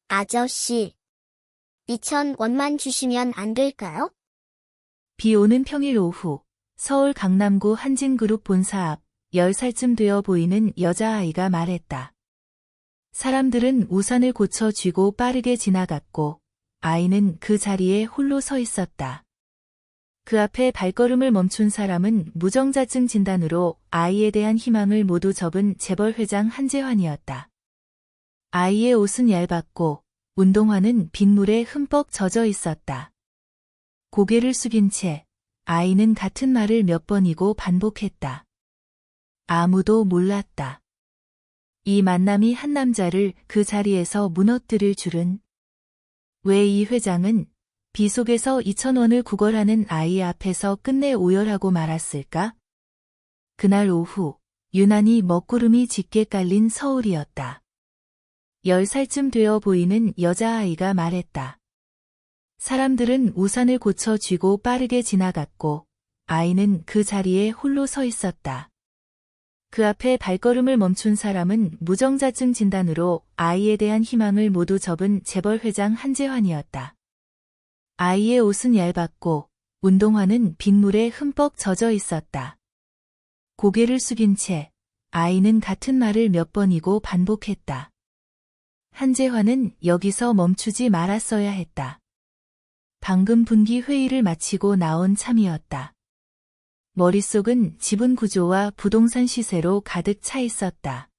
아저씨, 2,000원만 주시면 안 될까요? 비 오는 평일 오후, 서울 강남구 한진그룹 본사 앞 10살쯤 되어 보이는 여자아이가 말했다. 사람들은 우산을 고쳐 쥐고 빠르게 지나갔고, 아이는 그 자리에 홀로 서 있었다. 그 앞에 발걸음을 멈춘 사람은 무정자증 진단으로 아이에 대한 희망을 모두 접은 재벌회장 한재환이었다. 아이의 옷은 얇았고, 운동화는 빗물에 흠뻑 젖어 있었다. 고개를 숙인 채 아이는 같은 말을 몇 번이고 반복했다. 아무도 몰랐다. 이 만남이 한 남자를 그 자리에서 무너뜨릴 줄은. 왜 이 회장은 비 속에서 2,000원을 구걸하는 아이 앞에서 끝내 오열하고 말았을까? 그날 오후, 유난히 먹구름이 짙게 깔린 서울이었다. 10살쯤 되어 보이는 여자아이가 말했다. 사람들은 우산을 고쳐 쥐고 빠르게 지나갔고, 아이는 그 자리에 홀로 서 있었다. 그 앞에 발걸음을 멈춘 사람은 무정자증 진단으로 아이에 대한 희망을 모두 접은 재벌회장 한재환이었다. 아이의 옷은 얇았고, 운동화는 빗물에 흠뻑 젖어 있었다. 고개를 숙인 채 아이는 같은 말을 몇 번이고 반복했다. 한재환은 여기서 멈추지 말았어야 했다. 방금 분기 회의를 마치고 나온 참이었다. 머릿속은 지분 구조와 부동산 시세로 가득 차 있었다.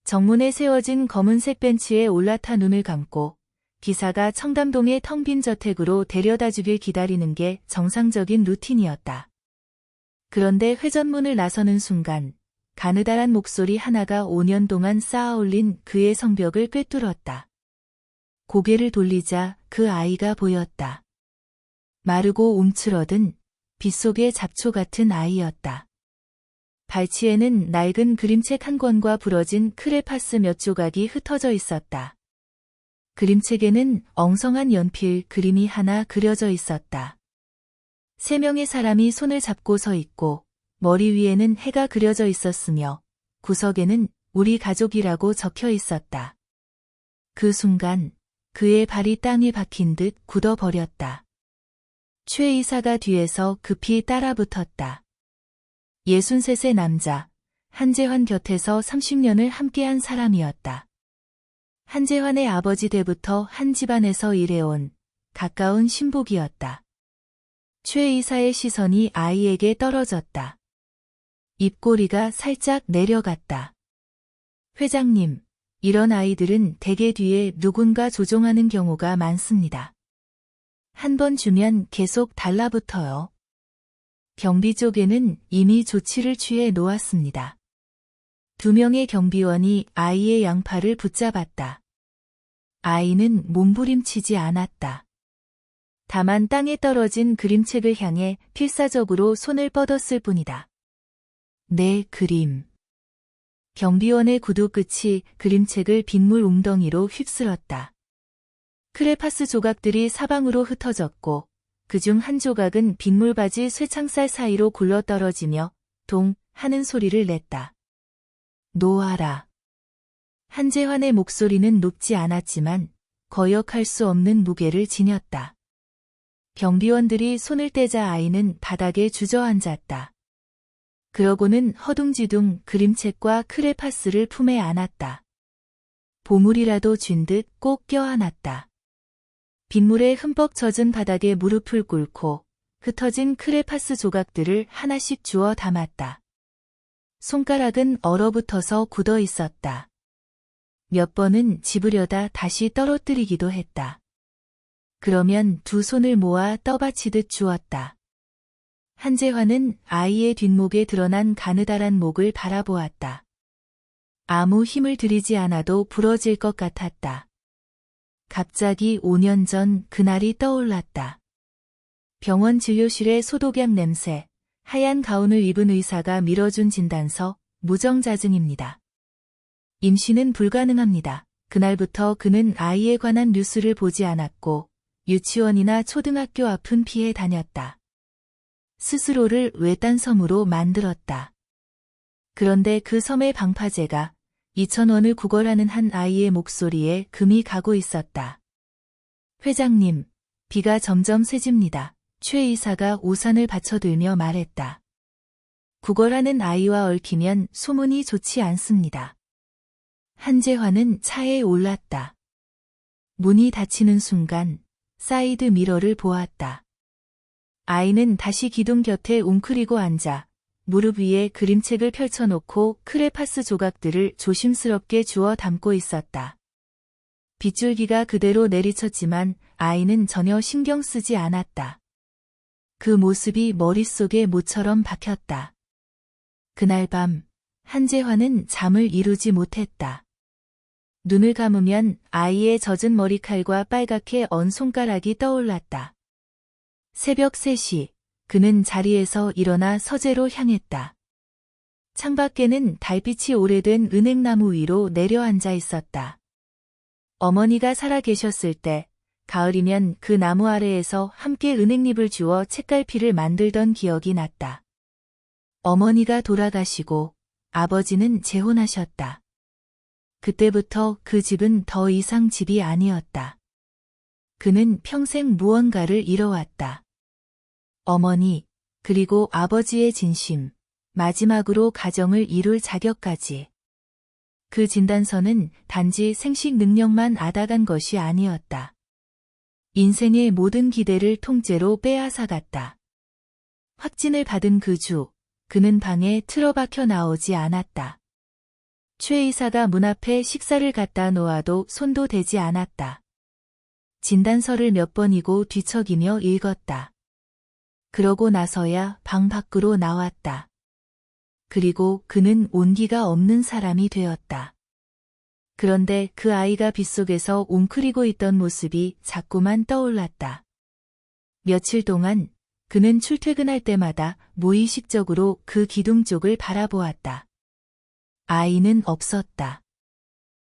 정문에 세워진 검은색 벤치에 올라타 눈을 감고 기사가 청담동의 텅 빈 저택으로 데려다 주길 기다리는 게 정상적인 루틴이었다. 그런데 회전문을 나서는 순간 가느다란 목소리 하나가 5년 동안 쌓아올린 그의 성벽을 꿰뚫었다. 고개를 돌리자 그 아이가 보였다. 마르고 움츠러든 빗속의 잡초 같은 아이였다. 발치에는 낡은 그림책 한 권과 부러진 크레파스 몇 조각이 흩어져 있었다. 그림책에는 엉성한 연필 그림이 하나 그려져 있었다. 3명의 사람이 손을 잡고 서 있고 머리 위에는 해가 그려져 있었으며 구석에는 우리 가족이라고 적혀 있었다. 그 순간 그의 발이 땅에 박힌 듯 굳어버렸다. 최 이사가 뒤에서 급히 따라붙었다. 63세 남자, 한재환 곁에서 30년을 함께한 사람이었다. 한재환의 아버지 때부터 한 집안에서 일해온 가까운 신복이었다. 최 이사의 시선이 아이에게 떨어졌다. 입꼬리가 살짝 내려갔다. 회장님, 이런 아이들은 대개 뒤에 누군가 조종하는 경우가 많습니다. 한 번 주면 계속 달라붙어요. 경비 쪽에는 이미 조치를 취해 놓았습니다. 2명의 경비원이 아이의 양팔을 붙잡았다. 아이는 몸부림치지 않았다. 다만 땅에 떨어진 그림책을 향해 필사적으로 손을 뻗었을 뿐이다. 내 그림. 경비원의 구두 끝이 그림책을 빗물 웅덩이로 휩쓸었다. 크레파스 조각들이 사방으로 흩어졌고 그중 한 조각은 빗물바지 쇠창살 사이로 굴러떨어지며 동 하는 소리를 냈다. 놓아라. 한재환의 목소리는 높지 않았지만 거역할 수 없는 무게를 지녔다. 경비원들이 손을 떼자 아이는 바닥에 주저앉았다. 그러고는 허둥지둥 그림책과 크레파스를 품에 안았다. 보물이라도 쥔 듯 꼭 껴안았다. 빗물에 흠뻑 젖은 바닥에 무릎을 꿇고 흩어진 크레파스 조각들을 하나씩 주워 담았다. 손가락은 얼어붙어서 굳어 있었다. 몇 번은 집으려다 다시 떨어뜨리기도 했다. 그러면 두 손을 모아 떠받치듯 주었다. 한재환은 아이의 뒷목에 드러난 가느다란 목을 바라보았다. 아무 힘을 들이지 않아도 부러질 것 같았다. 갑자기 5년 전 그날이 떠올랐다. 병원 진료실의 소독약 냄새, 하얀 가운을 입은 의사가 밀어준 진단서, 무정자증입니다. 임신은 불가능합니다. 그날부터 그는 아이에 관한 뉴스를 보지 않았고 유치원이나 초등학교 앞은 피해 다녔다. 스스로를 외딴 섬으로 만들었다. 그런데 그 섬의 방파제가 2,000원을 구걸하는 한 아이의 목소리에 금이 가고 있었다. 회장님, 비가 점점 세집니다. 최 이사가 우산을 받쳐들며 말했다. 구걸하는 아이와 얽히면 소문이 좋지 않습니다. 한재환은 차에 올랐다. 문이 닫히는 순간 사이드 미러를 보았다. 아이는 다시 기둥 곁에 웅크리고 앉아 무릎 위에 그림책을 펼쳐놓고 크레파스 조각들을 조심스럽게 주워 담고 있었다. 빗줄기가 그대로 내리쳤지만 아이는 전혀 신경 쓰지 않았다. 그 모습이 머릿속에 모처럼 박혔다. 그날 밤 한재환은 잠을 이루지 못했다. 눈을 감으면 아이의 젖은 머리칼과 빨갛게 언 손가락이 떠올랐다. 새벽 3시, 그는 자리에서 일어나 서재로 향했다. 창밖에는 달빛이 오래된 은행나무 위로 내려앉아 있었다. 어머니가 살아 계셨을 때 가을이면 그 나무 아래에서 함께 은행잎을 주워 책갈피를 만들던 기억이 났다. 어머니가 돌아가시고 아버지는 재혼하셨다. 그때부터 그 집은 더 이상 집이 아니었다. 그는 평생 무언가를 잃어왔다. 어머니, 그리고 아버지의 진심, 마지막으로 가정을 이룰 자격까지. 그 진단서는 단지 생식 능력만 앗아간 것이 아니었다. 인생의 모든 기대를 통째로 빼앗아갔다. 확진을 받은 그 주, 그는 방에 틀어박혀 나오지 않았다. 최 이사가 문 앞에 식사를 갖다 놓아도 손도 대지 않았다. 진단서를 몇 번이고 뒤척이며 읽었다. 그러고 나서야 방 밖으로 나왔다. 그리고 그는 온기가 없는 사람이 되었다. 그런데 그 아이가 빗속에서 웅크리고 있던 모습이 자꾸만 떠올랐다. 며칠 동안 그는 출퇴근할 때마다 무의식적으로 그 기둥 쪽을 바라보았다. 아이는 없었다.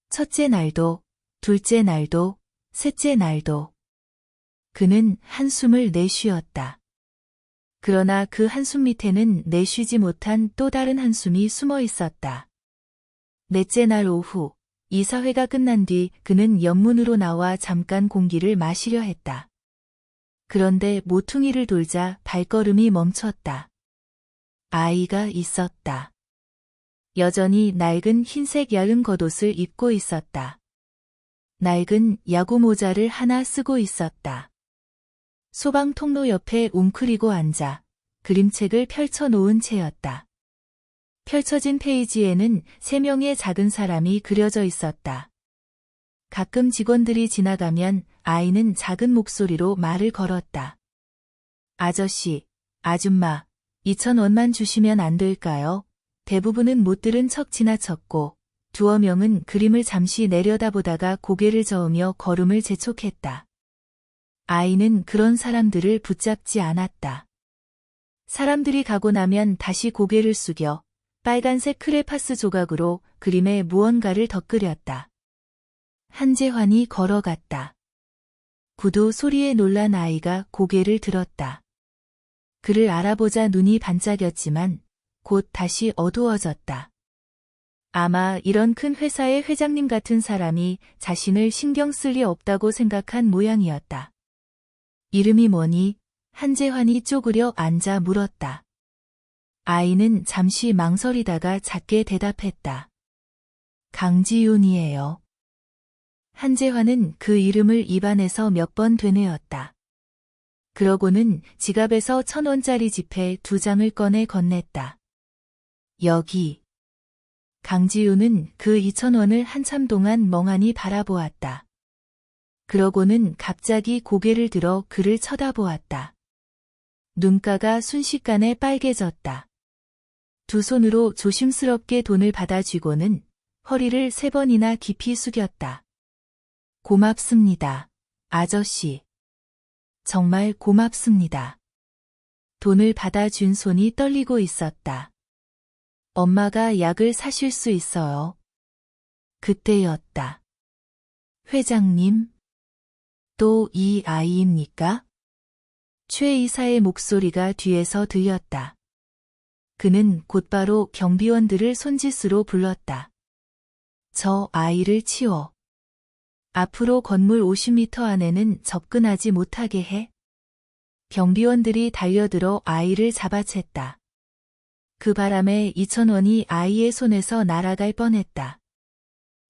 첫째 날도, 둘째 날도, 셋째 날도. 그는 한숨을 내쉬었다. 그러나 그 한숨 밑에는 내쉬지 못한 또 다른 한숨이 숨어 있었다. 넷째 날 오후, 이사회가 끝난 뒤 그는 옆문으로 나와 잠깐 공기를 마시려 했다. 그런데 모퉁이를 돌자 발걸음이 멈췄다. 아이가 있었다. 여전히 낡은 흰색 얇은 겉옷을 입고 있었다. 낡은 야구 모자를 하나 쓰고 있었다. 소방 통로 옆에 웅크리고 앉아 그림책을 펼쳐놓은 채였다. 펼쳐진 페이지에는 3명의 작은 사람이 그려져 있었다. 가끔 직원들이 지나가면 아이는 작은 목소리로 말을 걸었다. 아저씨, 아줌마, 2,000원만 주시면 안 될까요? 대부분은 못 들은 척 지나쳤고 두어 명은 그림을 잠시 내려다보다가 고개를 저으며 걸음을 재촉했다. 아이는 그런 사람들을 붙잡지 않았다. 사람들이 가고 나면 다시 고개를 숙여 빨간색 크레파스 조각으로 그림에 무언가를 덧그렸다. 한재환이 걸어갔다. 구두 소리에 놀란 아이가 고개를 들었다. 그를 알아보자 눈이 반짝였지만 곧 다시 어두워졌다. 아마 이런 큰 회사의 회장님 같은 사람이 자신을 신경 쓸 리 없다고 생각한 모양이었다. 이름이 뭐니? 한재환이 쪼그려 앉아 물었다. 아이는 잠시 망설이다가 작게 대답했다. 강지윤이에요. 한재환은 그 이름을 입안에서 몇 번 되뇌었다. 그러고는 지갑에서 1,000원짜리 지폐 2장을 꺼내 건넸다. 여기. 강지윤은 그 2,000원을 한참 동안 멍하니 바라보았다. 그러고는 갑자기 고개를 들어 그를 쳐다보았다. 눈가가 순식간에 빨개졌다. 두 손으로 조심스럽게 돈을 받아쥐고는 허리를 3번이나 깊이 숙였다. 고맙습니다, 아저씨. 정말 고맙습니다. 돈을 받아준 손이 떨리고 있었다. 엄마가 약을 사실 수 있어요. 그때였다. 회장님? 또 이 아이입니까? 최 이사의 목소리가 뒤에서 들렸다. 그는 곧바로 경비원들을 손짓으로 불렀다. 저 아이를 치워. 앞으로 건물 50m 안에는 접근하지 못하게 해. 경비원들이 달려들어 아이를 잡아챘다. 그 바람에 2,000원이 아이의 손에서 날아갈 뻔했다.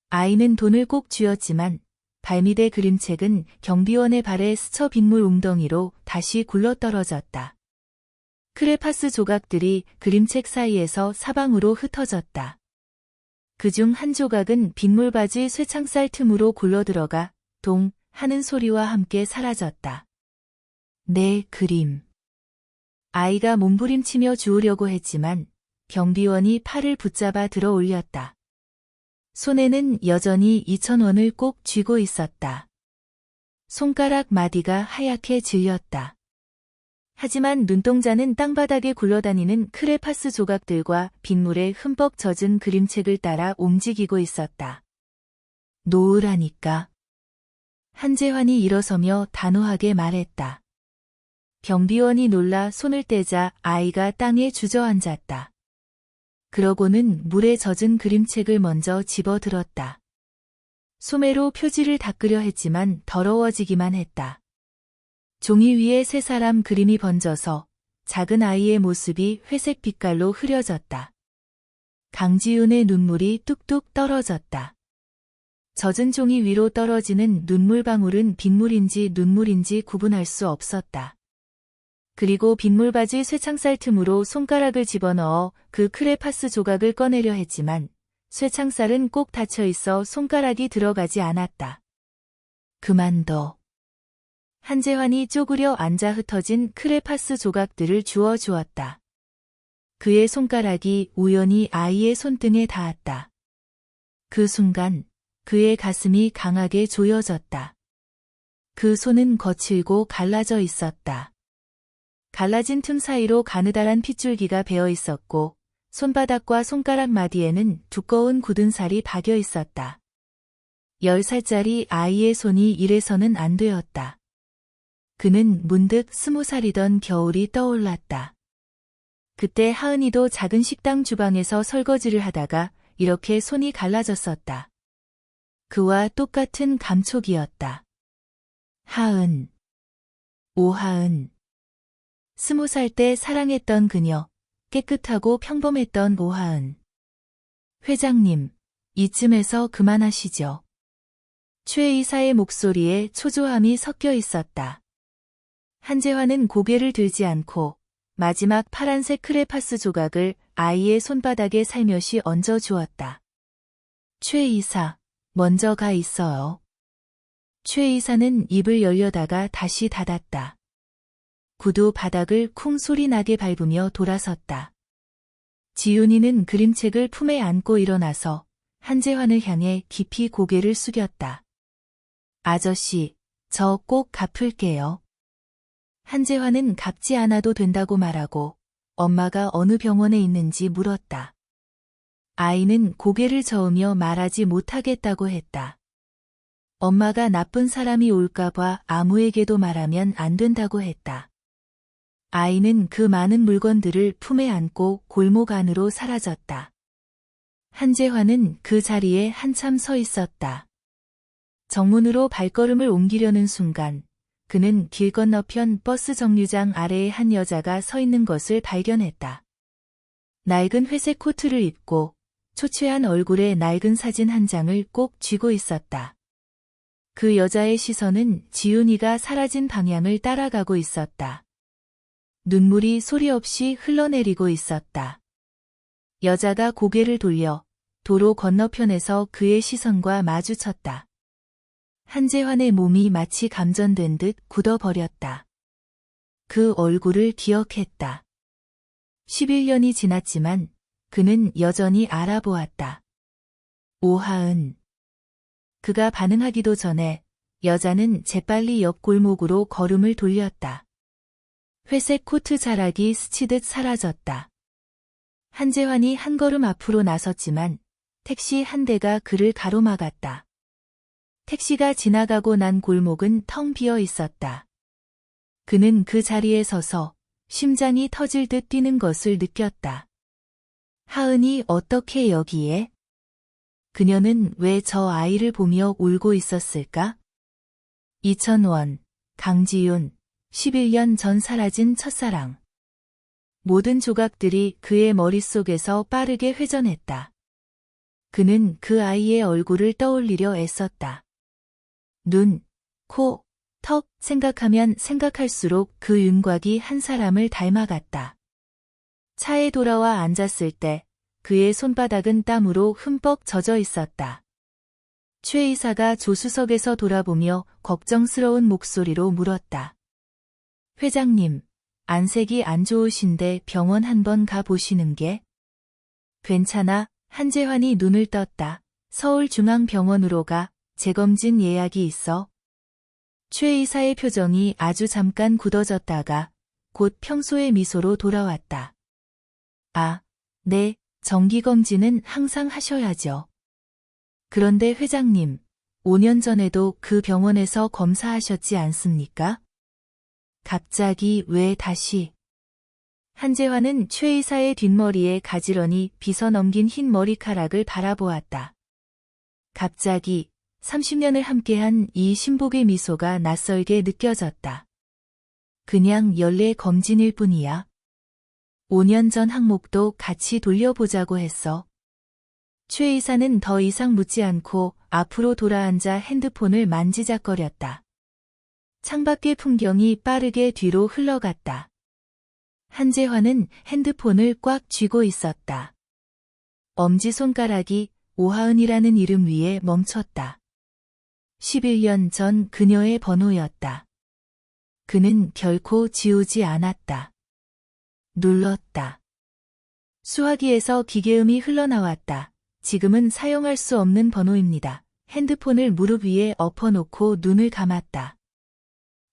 아이는 돈을 꼭 쥐었지만 발밑의 그림책은 경비원의 발에 스쳐 빗물 웅덩이로 다시 굴러떨어졌다. 크레파스 조각들이 그림책 사이에서 사방으로 흩어졌다. 그중 한 조각은 빗물바지 쇠창살 틈으로 굴러들어가 동 하는 소리와 함께 사라졌다. 내 그림. 아이가 몸부림치며 주우려고 했지만 경비원이 팔을 붙잡아 들어 올렸다. 손에는 여전히 2,000원을 꼭 쥐고 있었다. 손가락 마디가 하얗게 질렸다. 하지만 눈동자는 땅바닥에 굴러다니는 크레파스 조각들과 빗물에 흠뻑 젖은 그림책을 따라 움직이고 있었다. 놓으라니까. 한재환이 일어서며 단호하게 말했다. 경비원이 놀라 손을 떼자 아이가 땅에 주저앉았다. 그러고는 물에 젖은 그림책을 먼저 집어들었다. 소매로 표지를 닦으려 했지만 더러워지기만 했다. 종이 위에 세 사람 그림이 번져서 작은 아이의 모습이 회색 빛깔로 흐려졌다. 강지윤의 눈물이 뚝뚝 떨어졌다. 젖은 종이 위로 떨어지는 눈물방울은 빗물인지 눈물인지 구분할 수 없었다. 그리고 빗물바지 쇠창살 틈으로 손가락을 집어넣어 그 크레파스 조각을 꺼내려 했지만 쇠창살은 꼭 닫혀 있어 손가락이 들어가지 않았다. 그만둬. 한재환이 쪼그려 앉아 흩어진 크레파스 조각들을 주워 주었다. 그의 손가락이 우연히 아이의 손등에 닿았다. 그 순간 그의 가슴이 강하게 조여졌다. 그 손은 거칠고 갈라져 있었다. 갈라진 틈 사이로 가느다란 핏줄기가 베어 있었고 손바닥과 손가락 마디에는 두꺼운 굳은 살이 박여 있었다. 10살짜리 아이의 손이 이래서는 안 되었다. 그는 문득 20살이던 겨울이 떠올랐다. 그때 하은이도 작은 식당 주방에서 설거지를 하다가 이렇게 손이 갈라졌었다. 그와 똑같은 감촉이었다. 하은. 오하은. 20살 때 사랑했던 그녀, 깨끗하고 평범했던 오하은. 회장님, 이쯤에서 그만하시죠. 최 이사의 목소리에 초조함이 섞여 있었다. 한재환은 고개를 들지 않고 마지막 파란색 크레파스 조각을 아이의 손바닥에 살며시 얹어 주었다. 최 이사, 먼저 가 있어요. 최 이사는 입을 열려다가 다시 닫았다. 구두 바닥을 쿵 소리 나게 밟으며 돌아섰다. 지윤이는 그림책을 품에 안고 일어나서 한재환을 향해 깊이 고개를 숙였다. 아저씨, 저 꼭 갚을게요. 한재환은 갚지 않아도 된다고 말하고 엄마가 어느 병원에 있는지 물었다. 아이는 고개를 저으며 말하지 못하겠다고 했다. 엄마가 나쁜 사람이 올까봐 아무에게도 말하면 안 된다고 했다. 아이는 그 많은 물건들을 품에 안고 골목 안으로 사라졌다. 한재환은 그 자리에 한참 서 있었다. 정문으로 발걸음을 옮기려는 순간 그는 길 건너편 버스 정류장 아래에 한 여자가 서 있는 것을 발견했다. 낡은 회색 코트를 입고 초췌한 얼굴에 낡은 사진 한 장을 꼭 쥐고 있었다. 그 여자의 시선은 지윤이가 사라진 방향을 따라가고 있었다. 눈물이 소리 없이 흘러내리고 있었다. 여자가 고개를 돌려 도로 건너편에서 그의 시선과 마주쳤다. 한재환의 몸이 마치 감전된 듯 굳어버렸다. 그 얼굴을 기억했다. 11년이 지났지만 그는 여전히 알아보았다. 오하은. 그가 반응하기도 전에 여자는 재빨리 옆 골목으로 걸음을 돌렸다. 회색 코트 자락이 스치듯 사라졌다. 한재환이 한 걸음 앞으로 나섰지만 택시 한 대가 그를 가로막았다. 택시가 지나가고 난 골목은 텅 비어 있었다. 그는 그 자리에 서서 심장이 터질 듯 뛰는 것을 느꼈다. 하은이 어떻게 여기에? 그녀는 왜 저 아이를 보며 울고 있었을까? 2000원, 강지윤, 11년 전 사라진 첫사랑. 모든 조각들이 그의 머릿속에서 빠르게 회전했다. 그는 그 아이의 얼굴을 떠올리려 애썼다. 눈, 코, 턱 생각하면 생각할수록 그 윤곽이 한 사람을 닮아갔다. 차에 돌아와 앉았을 때 그의 손바닥은 땀으로 흠뻑 젖어 있었다. 최 이사가 조수석에서 돌아보며 걱정스러운 목소리로 물었다. 회장님, 안색이 안 좋으신데 병원 한번 가보시는 게? 괜찮아. 한재환이 눈을 떴다. 서울중앙병원으로 가. 재검진 예약이 있어. 최 이사의 표정이 아주 잠깐 굳어졌다가 곧 평소의 미소로 돌아왔다. 아, 네, 정기검진은 항상 하셔야죠. 그런데 회장님, 5년 전에도 그 병원에서 검사하셨지 않습니까? 갑자기 왜 다시? 한재환은 최 이사의 뒷머리에 가지런히 빗어넘긴 흰 머리카락을 바라보았다. 갑자기 30년을 함께한 이 신복의 미소가 낯설게 느껴졌다. 그냥 연례 검진일 뿐이야. 5년 전 항목도 같이 돌려보자고 했어. 최 이사는 더 이상 묻지 않고 앞으로 돌아앉아 핸드폰을 만지작거렸다. 창밖의 풍경이 빠르게 뒤로 흘러갔다. 한재환은 핸드폰을 꽉 쥐고 있었다. 엄지손가락이 오하은이라는 이름 위에 멈췄다. 11년 전 그녀의 번호였다. 그는 결코 지우지 않았다. 눌렀다. 수화기에서 기계음이 흘러나왔다. 지금은 사용할 수 없는 번호입니다. 핸드폰을 무릎 위에 엎어놓고 눈을 감았다.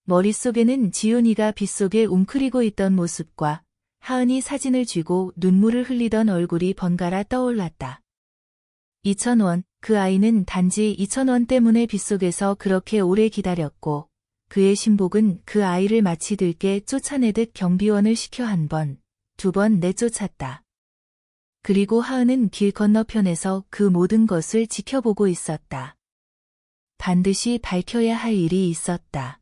머릿속에는 지훈이가 빗속에 웅크리고 있던 모습과 하은이 사진을 쥐고 눈물을 흘리던 얼굴이 번갈아 떠올랐다. 2000원, 그 아이는 단지 2000원 때문에 빗속에서 그렇게 오래 기다렸고 그의 신복은 그 아이를 마치 들깨 쫓아내듯 경비원을 시켜 한 번, 두 번 내쫓았다. 그리고 하은은 길 건너편에서 그 모든 것을 지켜보고 있었다. 반드시 밝혀야 할 일이 있었다.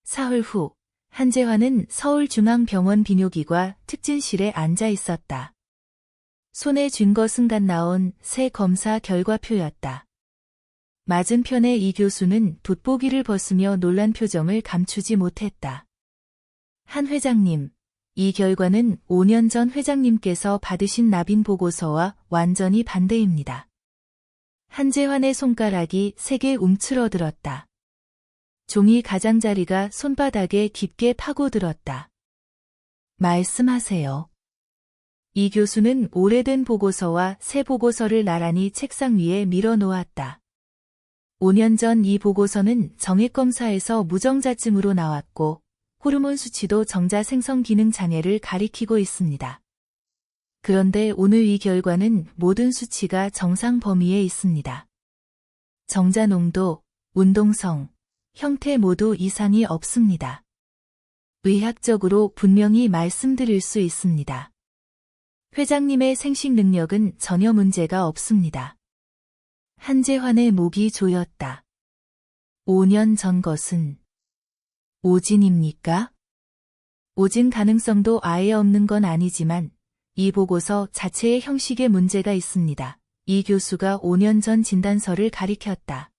사흘 후, 한재환은 서울중앙병원 비뇨기과 특진실에 앉아 있었다. 손에 쥔 것은 갓 나온 새 검사 결과표였다. 맞은편의 이 교수는 돋보기를 벗으며 놀란 표정을 감추지 못했다. 한 회장님, 이 결과는 5년 전 회장님께서 받으신 납인 보고서와 완전히 반대입니다. 한재환의 손가락이 세게 움츠러들었다. 종이 가장자리가 손바닥에 깊게 파고들었다. 말씀하세요. 이 교수는 오래된 보고서와 새 보고서를 나란히 책상 위에 밀어놓았다. 5년 전 이 보고서는 정액검사에서 무정자증으로 나왔고 호르몬 수치도 정자 생성 기능 장애를 가리키고 있습니다. 그런데 오늘 이 결과는 모든 수치가 정상 범위에 있습니다. 정자 농도, 운동성, 형태 모두 이상이 없습니다. 의학적으로 분명히 말씀드릴 수 있습니다. 회장님의 생식 능력은 전혀 문제가 없습니다. 한재환의 목이 조였다. 5년 전 것은 오진입니까? 오진 가능성도 아예 없는 건 아니지만 이 보고서 자체의 형식에 문제가 있습니다. 이 교수가 5년 전 진단서를 가리켰다.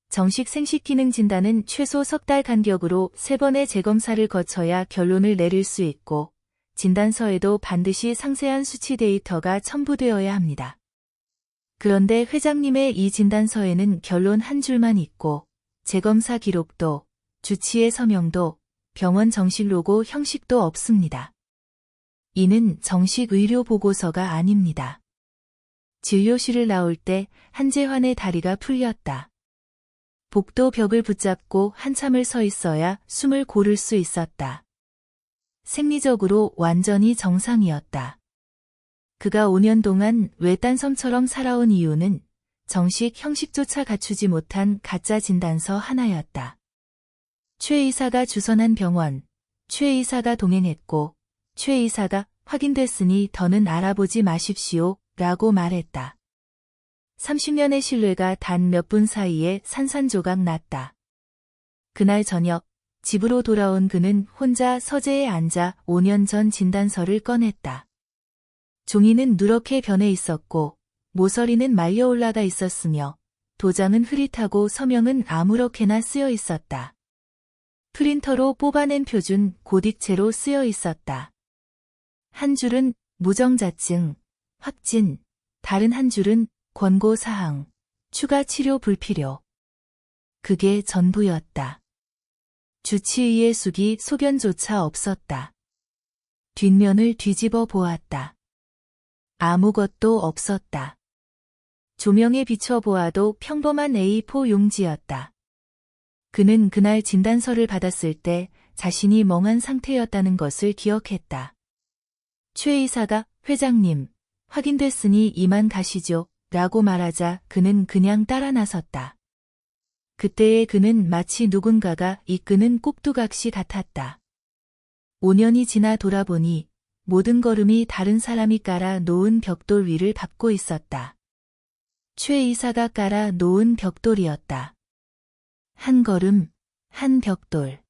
정식 생식기능 진단은 최소 석 달 간격으로 3번의 재검사를 거쳐야 결론을 내릴 수 있고 진단서에도 반드시 상세한 수치 데이터가 첨부되어야 합니다. 그런데 회장님의 이 진단서에는 결론 한 줄만 있고 재검사 기록도, 주치의 서명도, 병원 정식 로고 형식도 없습니다. 이는 정식 의료 보고서가 아닙니다. 진료실을 나올 때 한재환의 다리가 풀렸다. 복도 벽을 붙잡고 한참을 서 있어야 숨을 고를 수 있었다. 생리적으로 완전히 정상이었다. 그가 5년 동안 외딴섬처럼 살아온 이유는 정식 형식조차 갖추지 못한 가짜 진단서 하나였다. 최 이사가 주선한 병원, 최 이사가 동행했고 최 이사가 확인됐으니 더는 알아보지 마십시오 라고 말했다. 30년의 신뢰가 단 몇 분 사이에 산산조각 났다. 그날 저녁 집으로 돌아온 그는 혼자 서재에 앉아 5년 전 진단서를 꺼냈다. 종이는 누렇게 변해 있었고 모서리는 말려 올라가 있었으며 도장은 흐릿하고 서명은 아무렇게나 쓰여 있었다. 프린터로 뽑아낸 표준 고딕체로 쓰여 있었다. 한 줄은 무정자증, 확진, 다른 한 줄은 권고사항, 추가 치료 불필요. 그게 전부였다. 주치의의 숙이 소견조차 없었다. 뒷면을 뒤집어 보았다. 아무것도 없었다. 조명에 비춰 보아도 평범한 A4 용지였다. 그는 그날 진단서를 받았을 때 자신이 멍한 상태였다는 것을 기억했다. 최 의사가 회장님, 확인됐으니 이만 가시죠 라고 말하자 그는 그냥 따라 나섰다. 그때의 그는 마치 누군가가 이끄는 꼭두각시 같았다. 5년이 지나 돌아보니 모든 걸음이 다른 사람이 깔아 놓은 벽돌 위를 밟고 있었다. 최 의사가 깔아 놓은 벽돌이었다. 한 걸음, 한 벽돌.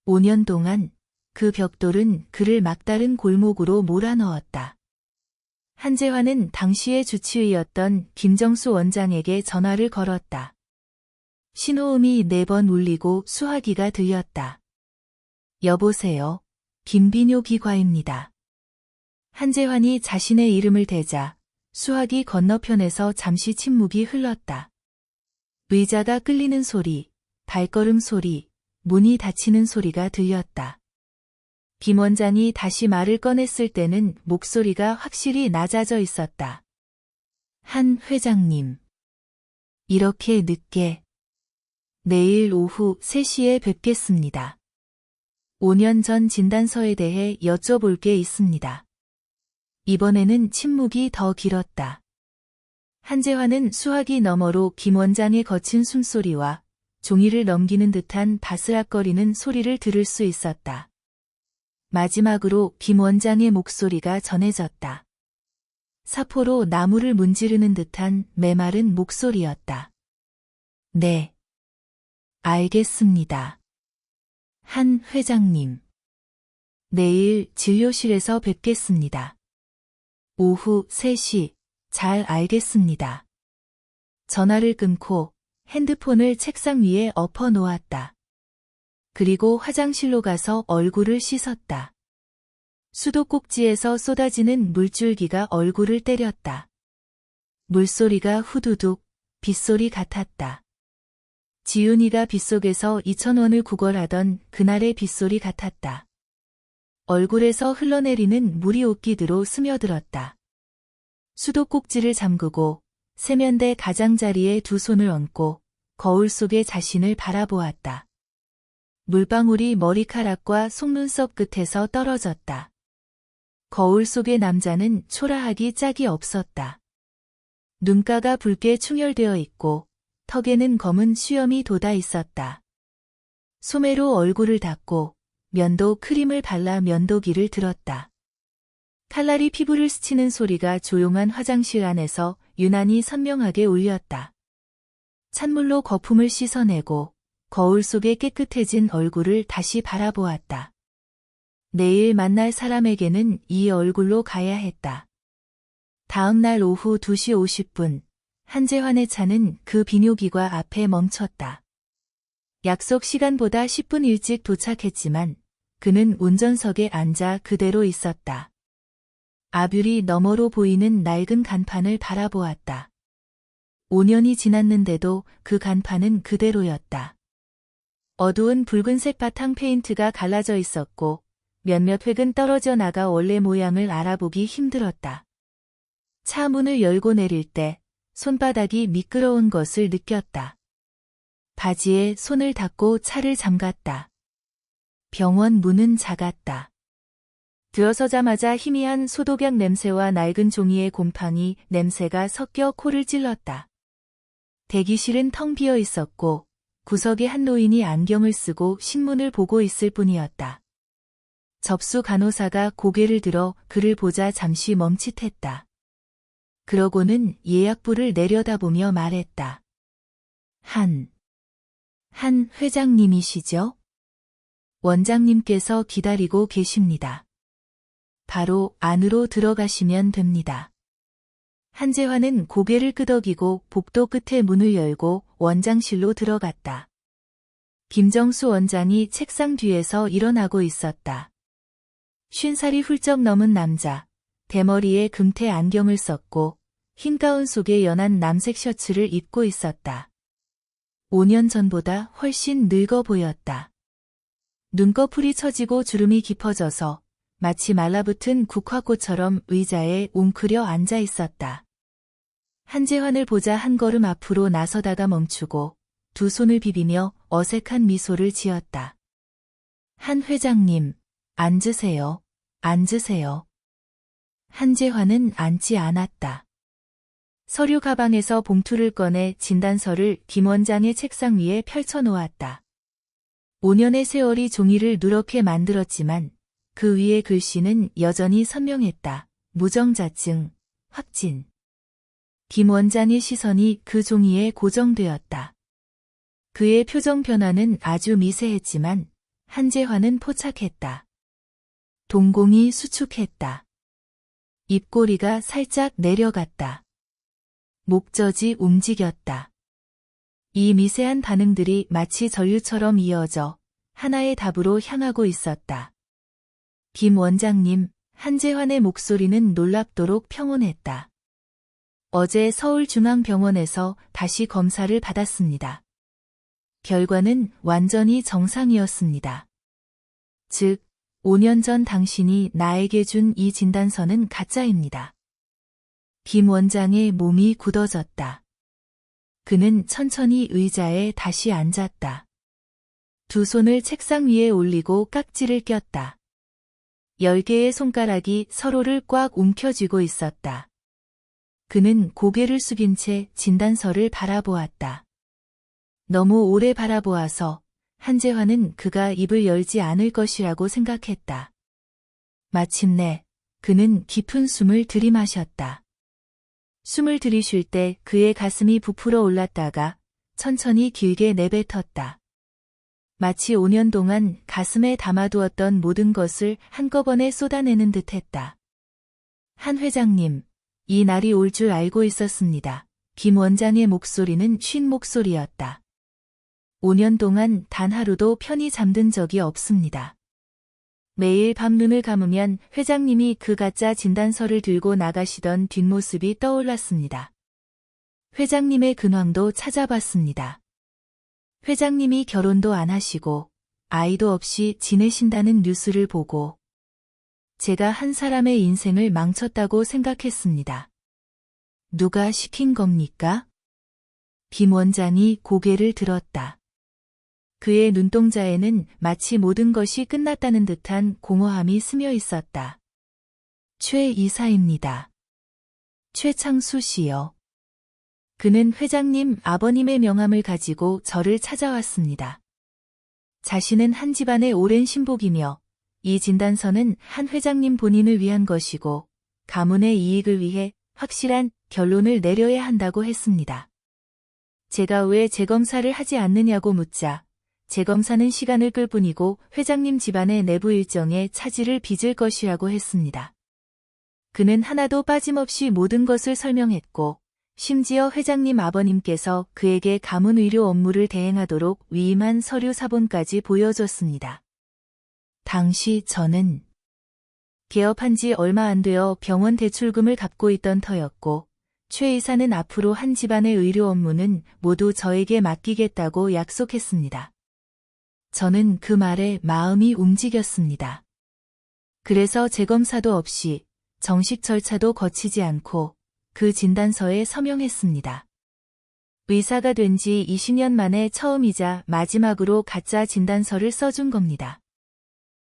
5년 동안 그 벽돌은 그를 막다른 골목으로 몰아넣었다. 한재환은 당시의 주치의였던 김정수 원장에게 전화를 걸었다. 신호음이 4번 울리고 수화기가 들렸다. 여보세요. 김비뇨 기과입니다. 한재환이 자신의 이름을 대자 수화기 건너편에서 잠시 침묵이 흘렀다. 의자가 끌리는 소리, 발걸음 소리, 문이 닫히는 소리가 들렸다. 김 원장이 다시 말을 꺼냈을 때는 목소리가 확실히 낮아져 있었다. 한 회장님. 이렇게 늦게. 내일 오후 3시에 뵙겠습니다. 5년 전 진단서에 대해 여쭤볼 게 있습니다. 이번에는 침묵이 더 길었다. 한재환은 수화기 너머로 김 원장의 거친 숨소리와 종이를 넘기는 듯한 바스락거리는 소리를 들을 수 있었다. 마지막으로 김 원장의 목소리가 전해졌다. 사포로 나무를 문지르는 듯한 메마른 목소리였다. 네. 알겠습니다. 한 회장님. 내일 진료실에서 뵙겠습니다. 오후 3시. 잘 알겠습니다. 전화를 끊고 핸드폰을 책상 위에 엎어 놓았다. 그리고 화장실로 가서 얼굴을 씻었다. 수도꼭지에서 쏟아지는 물줄기가 얼굴을 때렸다. 물소리가 후두둑, 빗소리 같았다. 지훈이가 빗속에서 2,000원을 구걸하던 그날의 빗소리 같았다. 얼굴에서 흘러내리는 물이 옷깃으로 스며들었다. 수도꼭지를 잠그고 세면대 가장자리에 두 손을 얹고 거울 속의 자신을 바라보았다. 물방울이 머리카락과 속눈썹 끝에서 떨어졌다. 거울 속의 남자는 초라하기 짝이 없었다. 눈가가 붉게 충혈되어 있고 턱에는 검은 수염이 돋아 있었다. 소매로 얼굴을 닦고 면도 크림을 발라 면도기를 들었다. 칼날이 피부를 스치는 소리가 조용한 화장실 안에서 유난히 선명하게 울렸다. 찬물로 거품을 씻어내고 거울 속의 깨끗해진 얼굴을 다시 바라보았다. 내일 만날 사람에게는 이 얼굴로 가야 했다. 다음 날 오후 2시 50분, 한재환의 차는 그 비뇨기과 앞에 멈췄다. 약속 시간보다 10분 일찍 도착했지만 그는 운전석에 앉아 그대로 있었다. 아뷰리 너머로 보이는 낡은 간판을 바라보았다. 5년이 지났는데도 그 간판은 그대로였다. 어두운 붉은색 바탕 페인트가 갈라져 있었고 몇몇 획은 떨어져 나가 원래 모양을 알아보기 힘들었다. 차 문을 열고 내릴 때 손바닥이 미끄러운 것을 느꼈다. 바지에 손을 닦고 차를 잠갔다. 병원 문은 작았다. 들어서자마자 희미한 소독약 냄새와 낡은 종이의 곰팡이 냄새가 섞여 코를 찔렀다. 대기실은 텅 비어 있었고 구석에 한 노인이 안경을 쓰고 신문을 보고 있을 뿐이었다. 접수 간호사가 고개를 들어 그를 보자 잠시 멈칫했다. 그러고는 예약부를 내려다보며 말했다. 한 회장님이시죠? 원장님께서 기다리고 계십니다. 바로 안으로 들어가시면 됩니다. 한재환은 고개를 끄덕이고 복도 끝에 문을 열고 원장실로 들어갔다. 김정수 원장이 책상 뒤에서 일어나고 있었다. 50살이 훌쩍 넘은 남자, 대머리에 금태 안경을 썼고 흰 가운 속에 연한 남색 셔츠를 입고 있었다. 5년 전보다 훨씬 늙어 보였다. 눈꺼풀이 처지고 주름이 깊어져서 마치 말라붙은 국화꽃처럼 의자에 웅크려 앉아 있었다. 한재환을 보자 한 걸음 앞으로 나서다가 멈추고 두 손을 비비며 어색한 미소를 지었다. 한 회장님, 앉으세요. 앉으세요. 한재환은 앉지 않았다. 서류 가방에서 봉투를 꺼내 진단서를 김 원장의 책상 위에 펼쳐 놓았다. 5년의 세월이 종이를 누렇게 만들었지만 그 위의 글씨는 여전히 선명했다. 무정자증, 확진. 김 원장의 시선이 그 종이에 고정되었다. 그의 표정 변화는 아주 미세했지만 한재환은 포착했다. 동공이 수축했다. 입꼬리가 살짝 내려갔다. 목젖이 움직였다. 이 미세한 반응들이 마치 전류처럼 이어져 하나의 답으로 향하고 있었다. 김 원장님, 한재환의 목소리는 놀랍도록 평온했다. 어제 서울중앙병원에서 다시 검사를 받았습니다. 결과는 완전히 정상이었습니다. 즉, 5년 전 당신이 나에게 준 이 진단서는 가짜입니다. 김 원장의 몸이 굳어졌다. 그는 천천히 의자에 다시 앉았다. 두 손을 책상 위에 올리고 깍지를 꼈다. 10개의 손가락이 서로를 꽉 움켜쥐고 있었다. 그는 고개를 숙인 채 진단서를 바라보았다. 너무 오래 바라보아서 한재환은 그가 입을 열지 않을 것이라고 생각했다. 마침내 그는 깊은 숨을 들이마셨다. 숨을 들이쉴 때 그의 가슴이 부풀어 올랐다가 천천히 길게 내뱉었다. 마치 5년 동안 가슴에 담아두었던 모든 것을 한꺼번에 쏟아내는 듯했다. 한 회장님, 이 날이 올 줄 알고 있었습니다. 김 원장의 목소리는 쉰 목소리였다. 5년 동안 단 하루도 편히 잠든 적이 없습니다. 매일 밤 눈을 감으면 회장님이 그 가짜 진단서를 들고 나가시던 뒷모습이 떠올랐습니다. 회장님의 근황도 찾아봤습니다. 회장님이 결혼도 안 하시고 아이도 없이 지내신다는 뉴스를 보고 제가 한 사람의 인생을 망쳤다고 생각했습니다. 누가 시킨 겁니까? 김 원장이 고개를 들었다. 그의 눈동자에는 마치 모든 것이 끝났다는 듯한 공허함이 스며 있었다. 최 이사입니다. 최창수 씨요. 그는 회장님 아버님의 명함을 가지고 저를 찾아왔습니다. 자신은 한 집안의 오랜 신복이며 이 진단서는 한 회장님 본인을 위한 것이고 가문의 이익을 위해 확실한 결론을 내려야 한다고 했습니다. 제가 왜 재검사를 하지 않느냐고 묻자 재검사는 시간을 끌 뿐이고 회장님 집안의 내부 일정에 차질을 빚을 것이라고 했습니다. 그는 하나도 빠짐없이 모든 것을 설명했고 심지어 회장님 아버님께서 그에게 가문 의료 업무를 대행하도록 위임한 서류 사본까지 보여줬습니다. 당시 저는 개업한 지 얼마 안 되어 병원 대출금을 갚고 있던 터였고 최 이사는 앞으로 한 집안의 의료 업무는 모두 저에게 맡기겠다고 약속했습니다. 저는 그 말에 마음이 움직였습니다. 그래서 재검사도 없이 정식 절차도 거치지 않고 그 진단서에 서명했습니다. 의사가 된 지 20년 만에 처음이자 마지막으로 가짜 진단서를 써준 겁니다.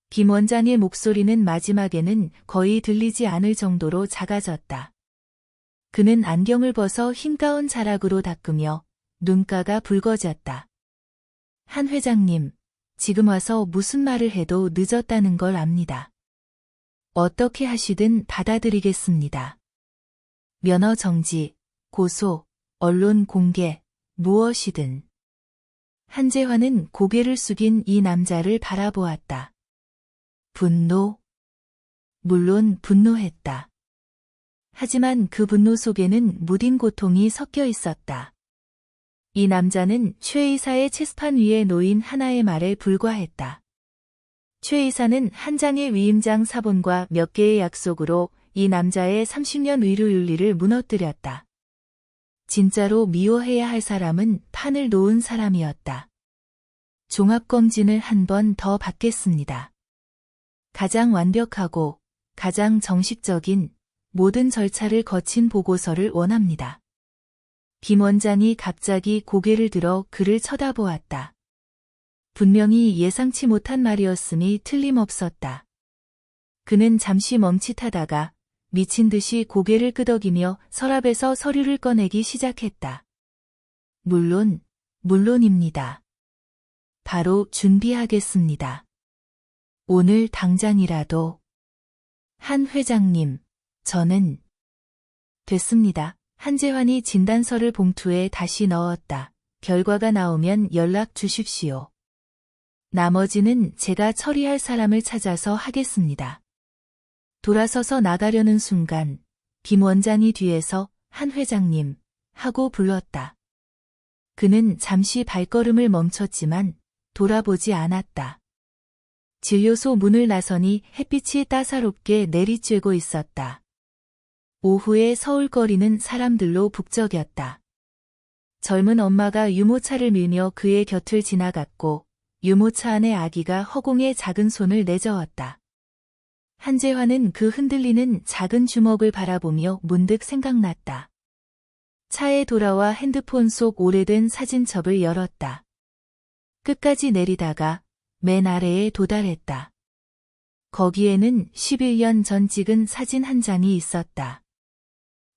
김 원장의 목소리는 마지막에는 거의 들리지 않을 정도로 작아졌다. 그는 안경을 벗어 흰 가운 자락으로 닦으며 눈가가 붉어졌다. 한 회장님, 지금 와서 무슨 말을 해도 늦었다는 걸 압니다. 어떻게 하시든 받아들이겠습니다. 면허 정지, 고소, 언론 공개, 무엇이든. 한재환은 고개를 숙인 이 남자를 바라보았다. 분노? 물론 분노했다. 하지만 그 분노 속에는 무딘 고통이 섞여 있었다. 이 남자는 최 이사의 체스판 위에 놓인 하나의 말에 불과했다. 최 이사는 한 장의 위임장 사본과 몇 개의 약속으로 이 남자의 30년 의료윤리를 무너뜨렸다. 진짜로 미워해야 할 사람은 판을 놓은 사람이었다. 종합검진을 한 번 더 받겠습니다. 가장 완벽하고 가장 정식적인 모든 절차를 거친 보고서를 원합니다. 김 원장이 갑자기 고개를 들어 그를 쳐다보았다. 분명히 예상치 못한 말이었음이 틀림없었다. 그는 잠시 멈칫하다가 미친 듯이 고개를 끄덕이며 서랍에서 서류를 꺼내기 시작했다. 물론입니다. 바로 준비하겠습니다. 오늘 당장이라도. 한 회장님, 저는 됐습니다. 한재환이 진단서를 봉투에 다시 넣었다. 결과가 나오면 연락 주십시오. 나머지는 제가 처리할 사람을 찾아서 하겠습니다. 돌아서서 나가려는 순간 김 원장이 뒤에서 한 회장님 하고 불렀다. 그는 잠시 발걸음을 멈췄지만 돌아보지 않았다. 진료소 문을 나서니 햇빛이 따사롭게 내리쬐고 있었다. 오후에 서울거리는 사람들로 북적였다. 젊은 엄마가 유모차를 밀며 그의 곁을 지나갔고 유모차 안의 아기가 허공에 작은 손을 내저었다. 한재환은 그 흔들리는 작은 주먹을 바라보며 문득 생각났다. 차에 돌아와 핸드폰 속 오래된 사진첩을 열었다. 끝까지 내리다가 맨 아래에 도달했다. 거기에는 11년 전 찍은 사진 한 장이 있었다.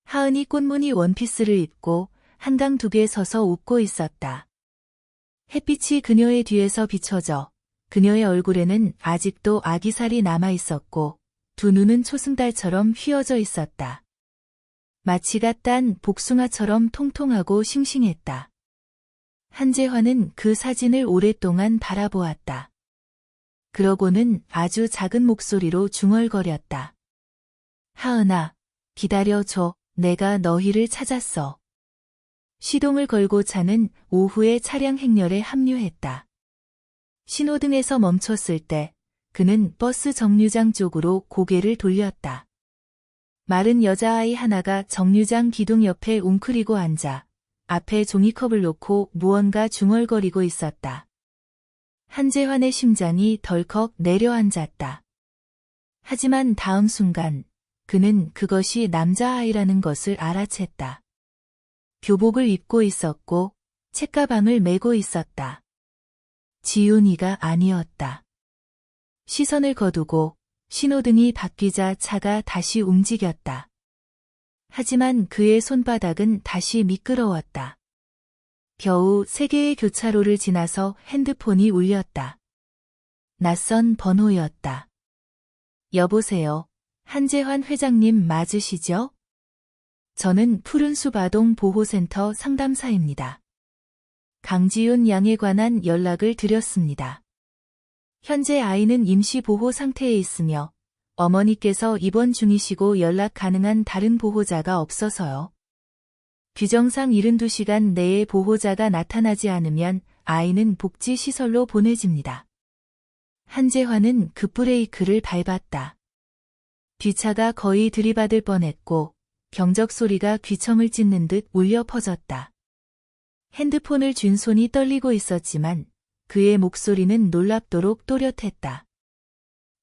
하은이 꽃무늬 원피스를 입고 한강 둑에 서서 웃고 있었다. 햇빛이 그녀의 뒤에서 비춰져 그녀의 얼굴에는 아직도 아기살이 남아있었고 두 눈은 초승달처럼 휘어져 있었다. 마치가 딴 복숭아처럼 통통하고 싱싱했다. 한재환은 그 사진을 오랫동안 바라보았다. 그러고는 아주 작은 목소리로 중얼거렸다. 하은아, 기다려줘. 내가 너희를 찾았어. 시동을 걸고 차는 오후의 차량 행렬에 합류했다. 신호등에서 멈췄을 때 그는 버스 정류장 쪽으로 고개를 돌렸다. 마른 여자아이 하나가 정류장 기둥 옆에 웅크리고 앉아 앞에 종이컵을 놓고 무언가 중얼거리고 있었다. 한재환의 심장이 덜컥 내려앉았다. 하지만 다음 순간 그는 그것이 남자아이라는 것을 알아챘다. 교복을 입고 있었고 책가방을 메고 있었다. 지훈이가 아니었다. 시선을 거두고 신호등이 바뀌자 차가 다시 움직였다. 하지만 그의 손바닥은 다시 미끄러웠다. 겨우 3개의 교차로를 지나서 핸드폰이 울렸다. 낯선 번호였다. 여보세요. 한재환 회장님 맞으시죠? 저는 푸른숲 아동 보호센터 상담사입니다. 강지윤 양에 관한 연락을 드렸습니다. 현재 아이는 임시 보호 상태에 있으며 어머니께서 입원 중이시고 연락 가능한 다른 보호자가 없어서요. 규정상 72시간 내에 보호자가 나타나지 않으면 아이는 복지시설로 보내집니다. 한재환은 급브레이크를 밟았다. 뒷차가 거의 들이받을 뻔했고 경적 소리가 귀청을 찢는 듯 울려 퍼졌다. 핸드폰을 쥔 손이 떨리고 있었지만 그의 목소리는 놀랍도록 또렷했다.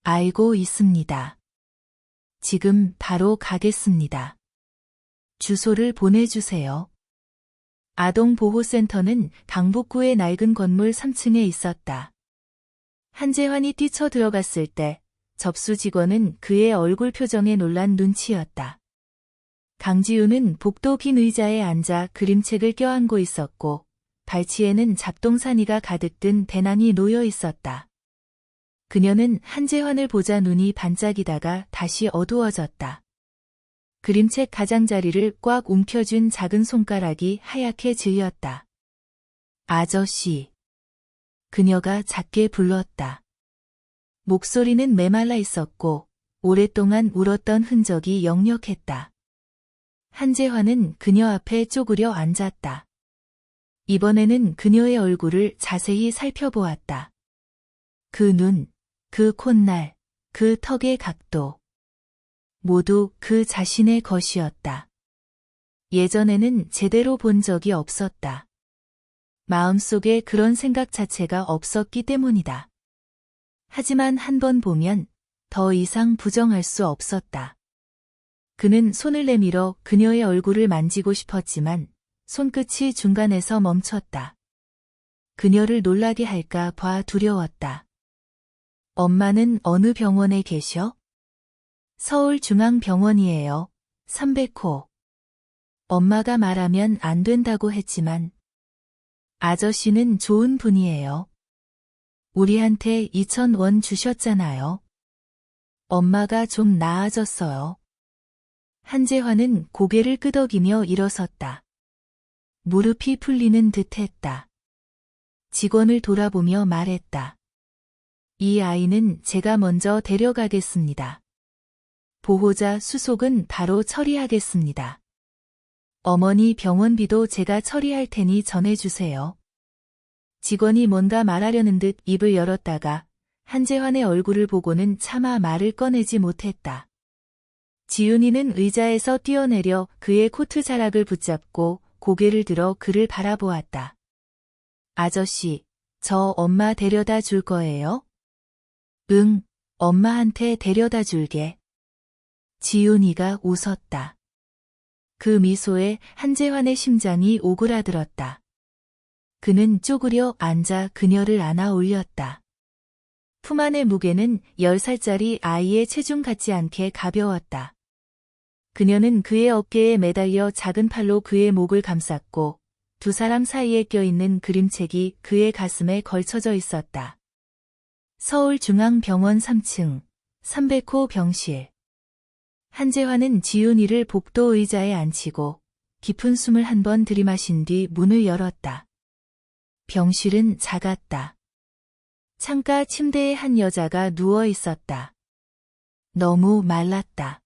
알고 있습니다. 지금 바로 가겠습니다. 주소를 보내주세요. 아동보호센터는 강북구의 낡은 건물 3층에 있었다. 한재환이 뛰쳐 들어갔을 때 접수 직원은 그의 얼굴 표정에 놀란 눈치였다. 강지우는 복도 빈 의자에 앉아 그림책을 껴안고 있었고 발치에는 잡동사니가 가득 든 배낭이 놓여 있었다. 그녀는 한재환을 보자 눈이 반짝이다가 다시 어두워졌다. 그림책 가장자리를 꽉 움켜쥔 작은 손가락이 하얗게 질렸다. 아저씨. 그녀가 작게 불렀다. 목소리는 메말라 있었고 오랫동안 울었던 흔적이 역력했다. 한재환은 그녀 앞에 쪼그려 앉았다. 이번에는 그녀의 얼굴을 자세히 살펴보았다. 그 눈, 그 콧날, 그 턱의 각도. 모두 그 자신의 것이었다. 예전에는 제대로 본 적이 없었다. 마음속에 그런 생각 자체가 없었기 때문이다. 하지만 한 번 보면 더 이상 부정할 수 없었다. 그는 손을 내밀어 그녀의 얼굴을 만지고 싶었지만 손끝이 중간에서 멈췄다. 그녀를 놀라게 할까 봐 두려웠다. 엄마는 어느 병원에 계셔? 서울중앙병원이에요. 300호. 엄마가 말하면 안 된다고 했지만 아저씨는 좋은 분이에요. 우리한테 2,000원 주셨잖아요. 엄마가 좀 나아졌어요. 한재환은 고개를 끄덕이며 일어섰다. 무릎이 풀리는 듯했다. 직원을 돌아보며 말했다. 이 아이는 제가 먼저 데려가겠습니다. 보호자 수속은 바로 처리하겠습니다. 어머니 병원비도 제가 처리할 테니 전해주세요. 직원이 뭔가 말하려는 듯 입을 열었다가 한재환의 얼굴을 보고는 차마 말을 꺼내지 못했다. 지훈이는 의자에서 뛰어내려 그의 코트 자락을 붙잡고 고개를 들어 그를 바라보았다. 아저씨, 저 엄마 데려다 줄 거예요? 응, 엄마한테 데려다 줄게. 지훈이가 웃었다. 그 미소에 한재환의 심장이 오그라들었다. 그는 쪼그려 앉아 그녀를 안아 올렸다. 품 안의 무게는 10살짜리 아이의 체중 같지 않게 가벼웠다. 그녀는 그의 어깨에 매달려 작은 팔로 그의 목을 감쌌고 두 사람 사이에 껴있는 그림책이 그의 가슴에 걸쳐져 있었다. 서울중앙병원 3층 300호 병실. 한재환은 지훈이를 복도 의자에 앉히고 깊은 숨을 한 번 들이마신 뒤 문을 열었다. 병실은 작았다. 창가 침대에 한 여자가 누워 있었다. 너무 말랐다.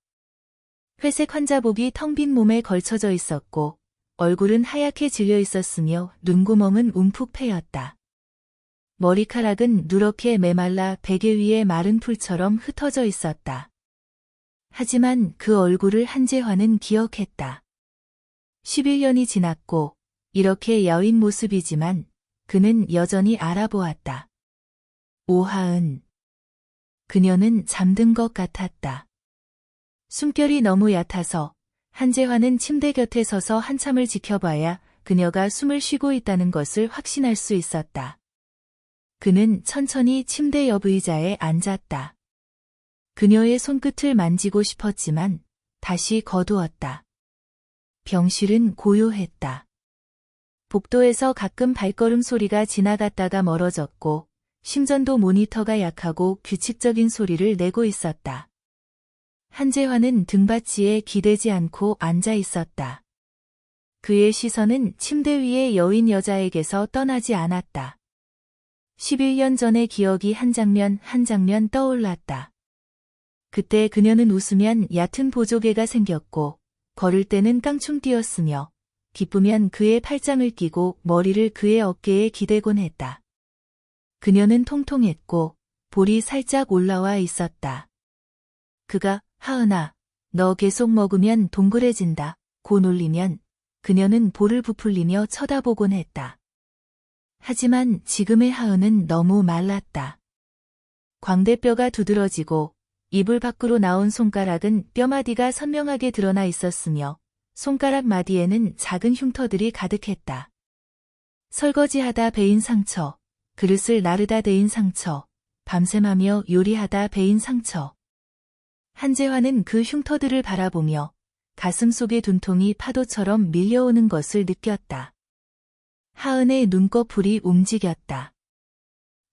회색 환자복이 텅 빈 몸에 걸쳐져 있었고 얼굴은 하얗게 질려 있었으며 눈구멍은 움푹 패였다. 머리카락은 누렇게 메말라 베개 위에 마른 풀처럼 흩어져 있었다. 하지만 그 얼굴을 한재환은 기억했다. 11년이 지났고 이렇게 야윈 모습이지만 그는 여전히 알아보았다. 오하은. 그녀는 잠든 것 같았다. 숨결이 너무 얕아서 한재환은 침대 곁에 서서 한참을 지켜봐야 그녀가 숨을 쉬고 있다는 것을 확신할 수 있었다. 그는 천천히 침대 옆 의자에 앉았다. 그녀의 손끝을 만지고 싶었지만 다시 거두었다. 병실은 고요했다. 복도에서 가끔 발걸음 소리가 지나갔다가 멀어졌고 심전도 모니터가 약하고 규칙적인 소리를 내고 있었다. 한재환은 등받이에 기대지 않고 앉아 있었다. 그의 시선은 침대 위의 여인 여자에게서 떠나지 않았다. 11년 전의 기억이 한 장면 한 장면 떠올랐다. 그때 그녀는 웃으면 얕은 보조개가 생겼고 걸을 때는 깡충 뛰었으며 기쁘면 그의 팔짱을 끼고 머리를 그의 어깨에 기대곤 했다. 그녀는 통통했고 볼이 살짝 올라와 있었다. 그가 하은아, 너 계속 먹으면 동그래진다 고 놀리면 그녀는 볼을 부풀리며 쳐다보곤 했다. 하지만 지금의 하은은 너무 말랐다. 광대뼈가 두드러지고 이불 밖으로 나온 손가락은 뼈마디가 선명하게 드러나 있었으며 손가락 마디에는 작은 흉터들이 가득했다. 설거지하다 베인 상처, 그릇을 나르다 데인 상처, 밤샘하며 요리하다 베인 상처. 한재환은 그 흉터들을 바라보며 가슴 속의 눈통이 파도처럼 밀려오는 것을 느꼈다. 하은의 눈꺼풀이 움직였다.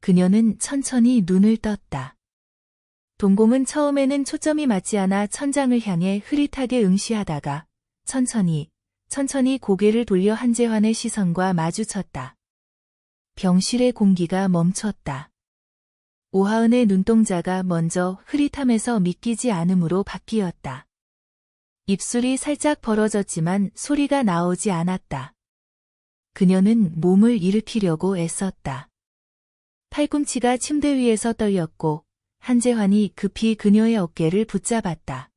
그녀는 천천히 눈을 떴다. 동공은 처음에는 초점이 맞지 않아 천장을 향해 흐릿하게 응시하다가 천천히 고개를 돌려 한재환의 시선과 마주쳤다. 병실의 공기가 멈췄다. 오하은의 눈동자가 먼저 흐릿함에서 믿기지 않음으로 바뀌었다. 입술이 살짝 벌어졌지만 소리가 나오지 않았다. 그녀는 몸을 일으키려고 애썼다. 팔꿈치가 침대 위에서 떨렸고 한재환이 급히 그녀의 어깨를 붙잡았다.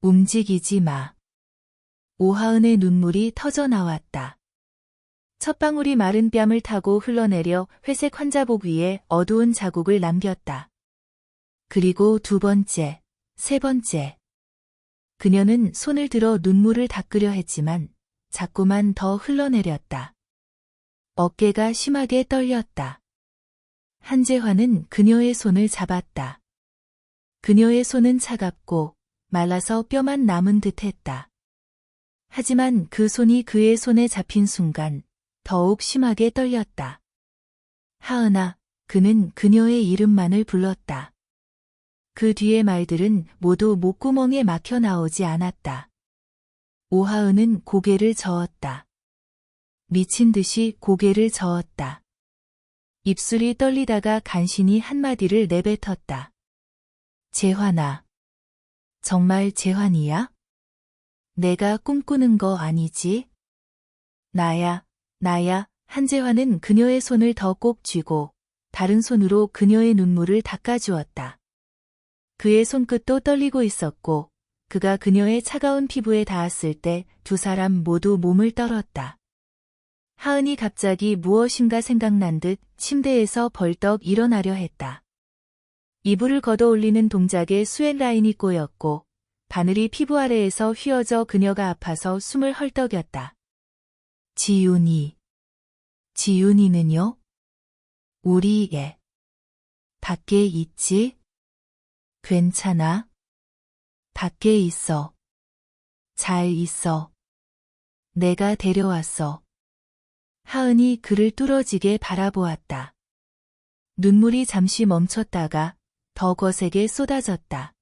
움직이지 마. 오하은의 눈물이 터져 나왔다. 첫 방울이 마른 뺨을 타고 흘러내려 회색 환자복 위에 어두운 자국을 남겼다. 그리고 두 번째, 세 번째. 그녀는 손을 들어 눈물을 닦으려 했지만 자꾸만 더 흘러내렸다. 어깨가 심하게 떨렸다. 한재환은 그녀의 손을 잡았다. 그녀의 손은 차갑고 말라서 뼈만 남은 듯했다. 하지만 그 손이 그의 손에 잡힌 순간 더욱 심하게 떨렸다. 하은아, 그는 그녀의 이름만을 불렀다. 그 뒤의 말들은 모두 목구멍에 막혀 나오지 않았다. 오하은은 고개를 저었다. 미친 듯이 고개를 저었다. 입술이 떨리다가 간신히 한마디를 내뱉었다. 재환아. 정말 재환이야? 내가 꿈꾸는 거 아니지? 나야. 한재환은 그녀의 손을 더 꼭 쥐고 다른 손으로 그녀의 눈물을 닦아주었다. 그의 손끝도 떨리고 있었고 그가 그녀의 차가운 피부에 닿았을 때 두 사람 모두 몸을 떨었다. 하은이 갑자기 무엇인가 생각난 듯 침대에서 벌떡 일어나려 했다. 이불을 걷어올리는 동작에 스웨트 라인이 꼬였고 바늘이 피부 아래에서 휘어져 그녀가 아파서 숨을 헐떡였다. 지윤이는요? 우리 애. 밖에 있지? 괜찮아? 밖에 있어. 잘 있어. 내가 데려왔어. 하은이 그를 뚫어지게 바라보았다. 눈물이 잠시 멈췄다가 더 거세게 쏟아졌다.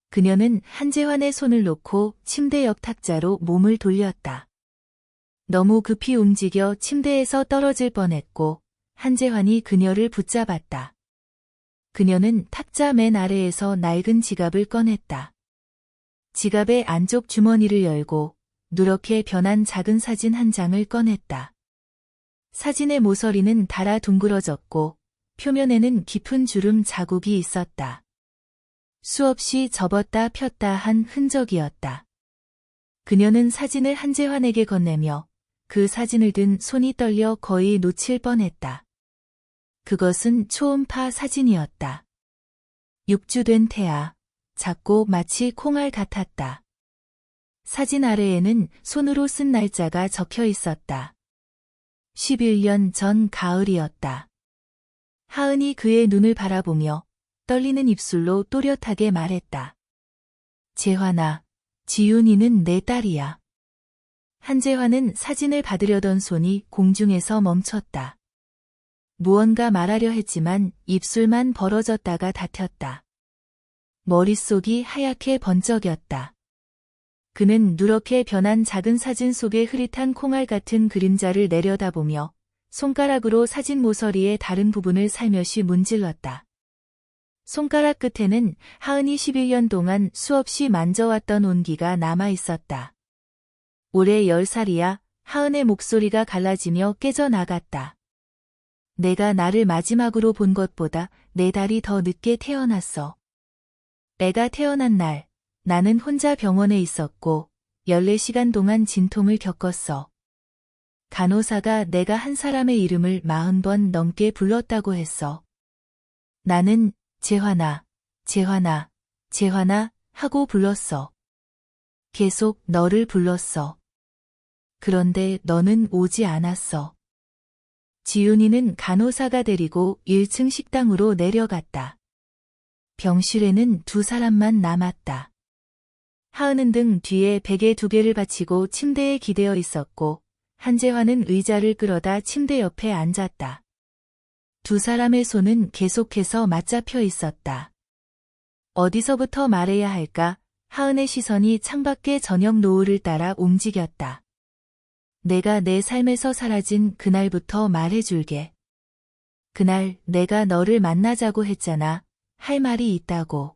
그녀는 한재환의 손을 놓고 침대 옆 탁자로 몸을 돌렸다. 너무 급히 움직여 침대에서 떨어질 뻔했고 한재환이 그녀를 붙잡았다. 그녀는 탁자 맨 아래에서 낡은 지갑을 꺼냈다. 지갑의 안쪽 주머니를 열고 누렇게 변한 작은 사진 한 장을 꺼냈다. 사진의 모서리는 달아 둥그러졌고 표면에는 깊은 주름 자국이 있었다. 수없이 접었다 폈다 한 흔적이었다. 그녀는 사진을 한재환에게 건네며 그 사진을 든 손이 떨려 거의 놓칠 뻔했다. 그것은 초음파 사진이었다. 6주 된 태아, 작고 마치 콩알 같았다. 사진 아래에는 손으로 쓴 날짜가 적혀 있었다. 11년 전 가을이었다. 하은이 그의 눈을 바라보며 떨리는 입술로 또렷하게 말했다. 재환아, 지윤이는 내 딸이야. 한재환은 사진을 받으려던 손이 공중에서 멈췄다. 무언가 말하려 했지만 입술만 벌어졌다가 닫혔다. 머릿속이 하얗게 번쩍였다. 그는 누렇게 변한 작은 사진 속의 흐릿한 콩알 같은 그림자를 내려다보며 손가락으로 사진 모서리의 다른 부분을 살며시 문질렀다. 손가락 끝에는 하은이 11년 동안 수없이 만져왔던 온기가 남아 있었다. 올해 10살이야. 하은의 목소리가 갈라지며 깨져나갔다. 내가 나를 마지막으로 본 것보다 4달이 더 늦게 태어났어. 애가 태어난 날, 나는 혼자 병원에 있었고 14시간 동안 진통을 겪었어. 간호사가 내가 한 사람의 이름을 40번 넘게 불렀다고 했어. 나는 재환아, 재환아, 재환아 하고 불렀어. 계속 너를 불렀어. 그런데 너는 오지 않았어. 지윤이는 간호사가 데리고 1층 식당으로 내려갔다. 병실에는 2사람만 남았다. 하은은 등 뒤에 베개 2개를 받치고 침대에 기대어 있었고 한재환은 의자를 끌어다 침대 옆에 앉았다. 2사람의 손은 계속해서 맞잡혀 있었다. 어디서부터 말해야 할까? 하은의 시선이 창밖의 저녁 노을을 따라 움직였다. 내가 내 삶에서 사라진 그날부터 말해줄게. 그날 내가 너를 만나자고 했잖아. 할 말이 있다고.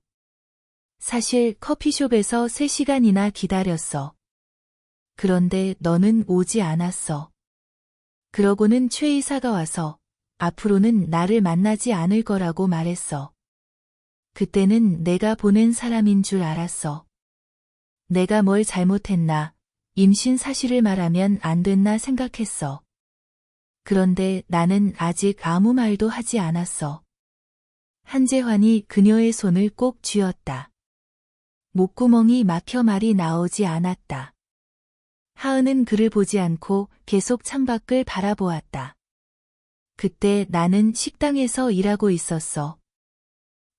사실 커피숍에서 3시간이나 기다렸어. 그런데 너는 오지 않았어. 그러고는 최 이사가 와서 앞으로는 나를 만나지 않을 거라고 말했어. 그때는 내가 보낸 사람인 줄 알았어. 내가 뭘 잘못했나, 임신 사실을 말하면 안 됐나 생각했어. 그런데 나는 아직 아무 말도 하지 않았어. 한재환이 그녀의 손을 꼭 쥐었다. 목구멍이 막혀 말이 나오지 않았다. 하은은 그를 보지 않고 계속 창밖을 바라보았다. 그때 나는 식당에서 일하고 있었어.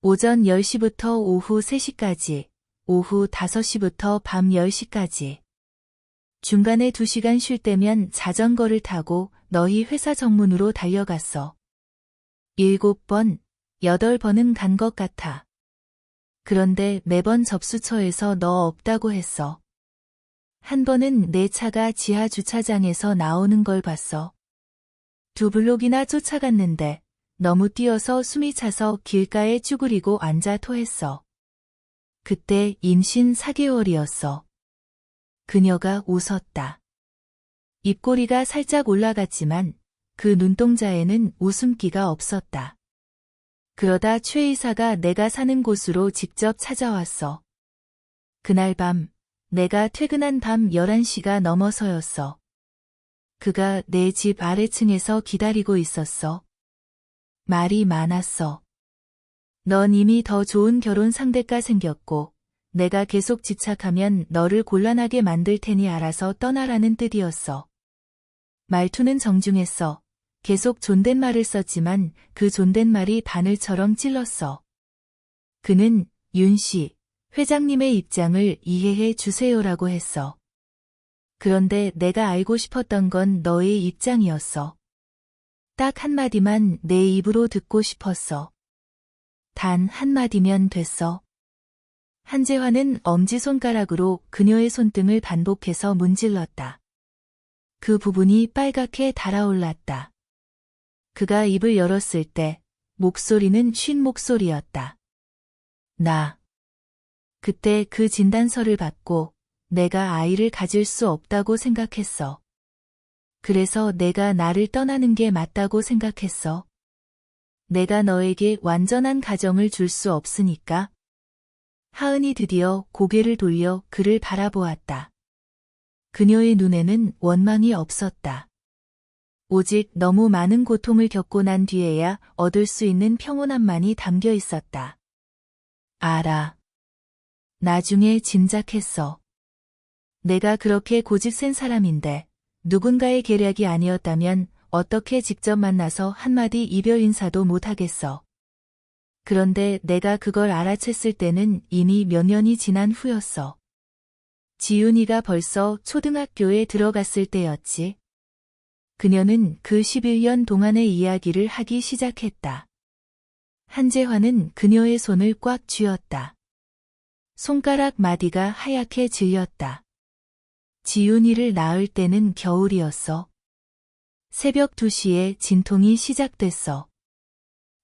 오전 10시부터 오후 3시까지, 오후 5시부터 밤 10시까지. 중간에 2시간 쉴 때면 자전거를 타고 너희 회사 정문으로 달려갔어. 7번, 8번은 간 것 같아. 그런데 매번 접수처에서 너 없다고 했어. 한 번은 내 차가 지하 주차장에서 나오는 걸 봤어. 2블록이나 쫓아갔는데 너무 뛰어서 숨이 차서 길가에 쭈그리고 앉아 토했어. 그때 임신 4개월이었어. 그녀가 웃었다. 입꼬리가 살짝 올라갔지만 그 눈동자에는 웃음기가 없었다. 그러다 최 이사가 내가 사는 곳으로 직접 찾아왔어. 그날 밤, 내가 퇴근한 밤 11시가 넘어서였어. 그가 내 집 아래층에서 기다리고 있었어. 말이 많았어. 넌 이미 더 좋은 결혼 상대가 생겼고, 내가 계속 집착하면 너를 곤란하게 만들 테니 알아서 떠나라는 뜻이었어. 말투는 정중했어. 계속 존댓말을 썼지만 그 존댓말이 바늘처럼 찔렀어. 그는 윤 씨, 회장님의 입장을 이해해 주세요라고 했어. 그런데 내가 알고 싶었던 건 너의 입장이었어. 딱 한마디만 내 입으로 듣고 싶었어. 단 한마디면 됐어. 한재환은 엄지손가락으로 그녀의 손등을 반복해서 문질렀다. 그 부분이 빨갛게 달아올랐다. 그가 입을 열었을 때 목소리는 쉰 목소리였다. 나. 그때 그 진단서를 받고 내가 아이를 가질 수 없다고 생각했어. 그래서 내가 나를 떠나는 게 맞다고 생각했어. 내가 너에게 완전한 가정을 줄 수 없으니까. 하은이 드디어 고개를 돌려 그를 바라보았다. 그녀의 눈에는 원망이 없었다. 오직 너무 많은 고통을 겪고 난 뒤에야 얻을 수 있는 평온함만이 담겨 있었다. 알아. 나중에 짐작했어. 내가 그렇게 고집센 사람인데 누군가의 계략이 아니었다면 어떻게 직접 만나서 한마디 이별 인사도 못하겠어. 그런데 내가 그걸 알아챘을 때는 이미 몇 년이 지난 후였어. 지윤이가 벌써 초등학교에 들어갔을 때였지. 그녀는 그 11년 동안의 이야기를 하기 시작했다. 한재환은 그녀의 손을 꽉 쥐었다. 손가락 마디가 하얗게 질렸다. 지윤이를 낳을 때는 겨울이었어. 새벽 2시에 진통이 시작됐어.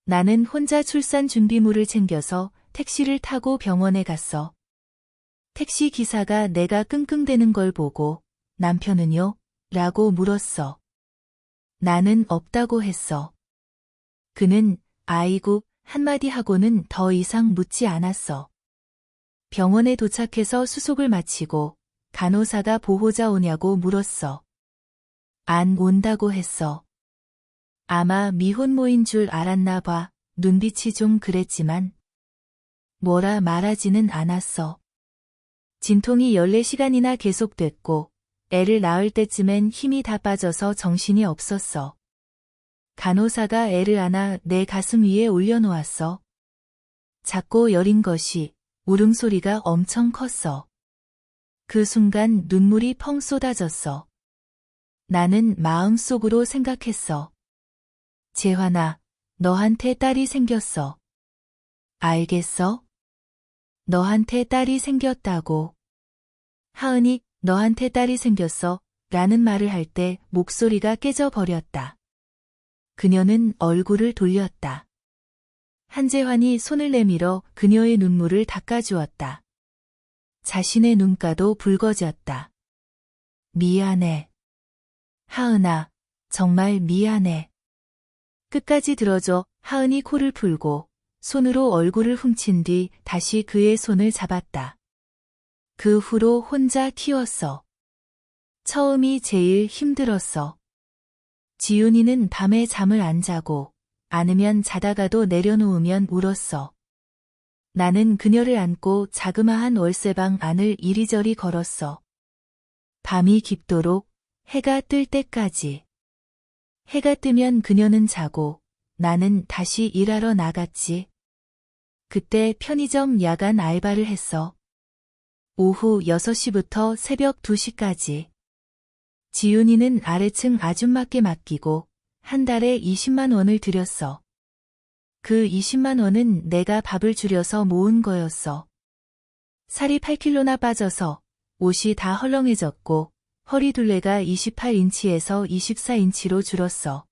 나는 혼자 출산 준비물을 챙겨서 택시를 타고 병원에 갔어. 택시 기사가 내가 끙끙대는 걸 보고 남편은요? 라고 물었어. 나는 없다고 했어. 그는 아이고 한마디 하고는 더 이상 묻지 않았어. 병원에 도착해서 수속을 마치고 간호사가 보호자 오냐고 물었어. 안 온다고 했어. 아마 미혼모인 줄 알았나 봐. 눈빛이 좀 그랬지만 뭐라 말하지는 않았어. 진통이 14시간이나 계속됐고 애를 낳을 때쯤엔 힘이 다 빠져서 정신이 없었어. 간호사가 애를 안아 내 가슴 위에 올려놓았어. 작고 여린 것이 울음소리가 엄청 컸어. 그 순간 눈물이 펑 쏟아졌어. 나는 마음속으로 생각했어. 재환아, 너한테 딸이 생겼어. 알겠어? 너한테 딸이 생겼다고. 하은이, 너한테 딸이 생겼어. 라는 말을 할 때 목소리가 깨져버렸다. 그녀는 얼굴을 돌렸다. 한재환이 손을 내밀어 그녀의 눈물을 닦아주었다. 자신의 눈가도 붉어졌다. 미안해. 하은아, 정말 미안해. 끝까지 들어줘. 하은이 코를 풀고 손으로 얼굴을 훔친 뒤 다시 그의 손을 잡았다. 그 후로 혼자 키웠어. 처음이 제일 힘들었어. 지훈이는 밤에 잠을 안 자고 안으면 자다가도 내려놓으면 울었어. 나는 그녀를 안고 자그마한 월세방 안을 이리저리 걸었어. 밤이 깊도록 해가 뜰 때까지. 해가 뜨면 그녀는 자고 나는 다시 일하러 나갔지. 그때 편의점 야간 알바를 했어. 오후 6시부터 새벽 2시까지. 지훈이는 아래층 아줌마께 맡기고 한 달에 20만 원을 들였어. 그 20만 원은 내가 밥을 줄여서 모은 거였어. 살이 8kg나 빠져서 옷이 다 헐렁해졌고 허리 둘레가 28인치에서 24인치로 줄었어.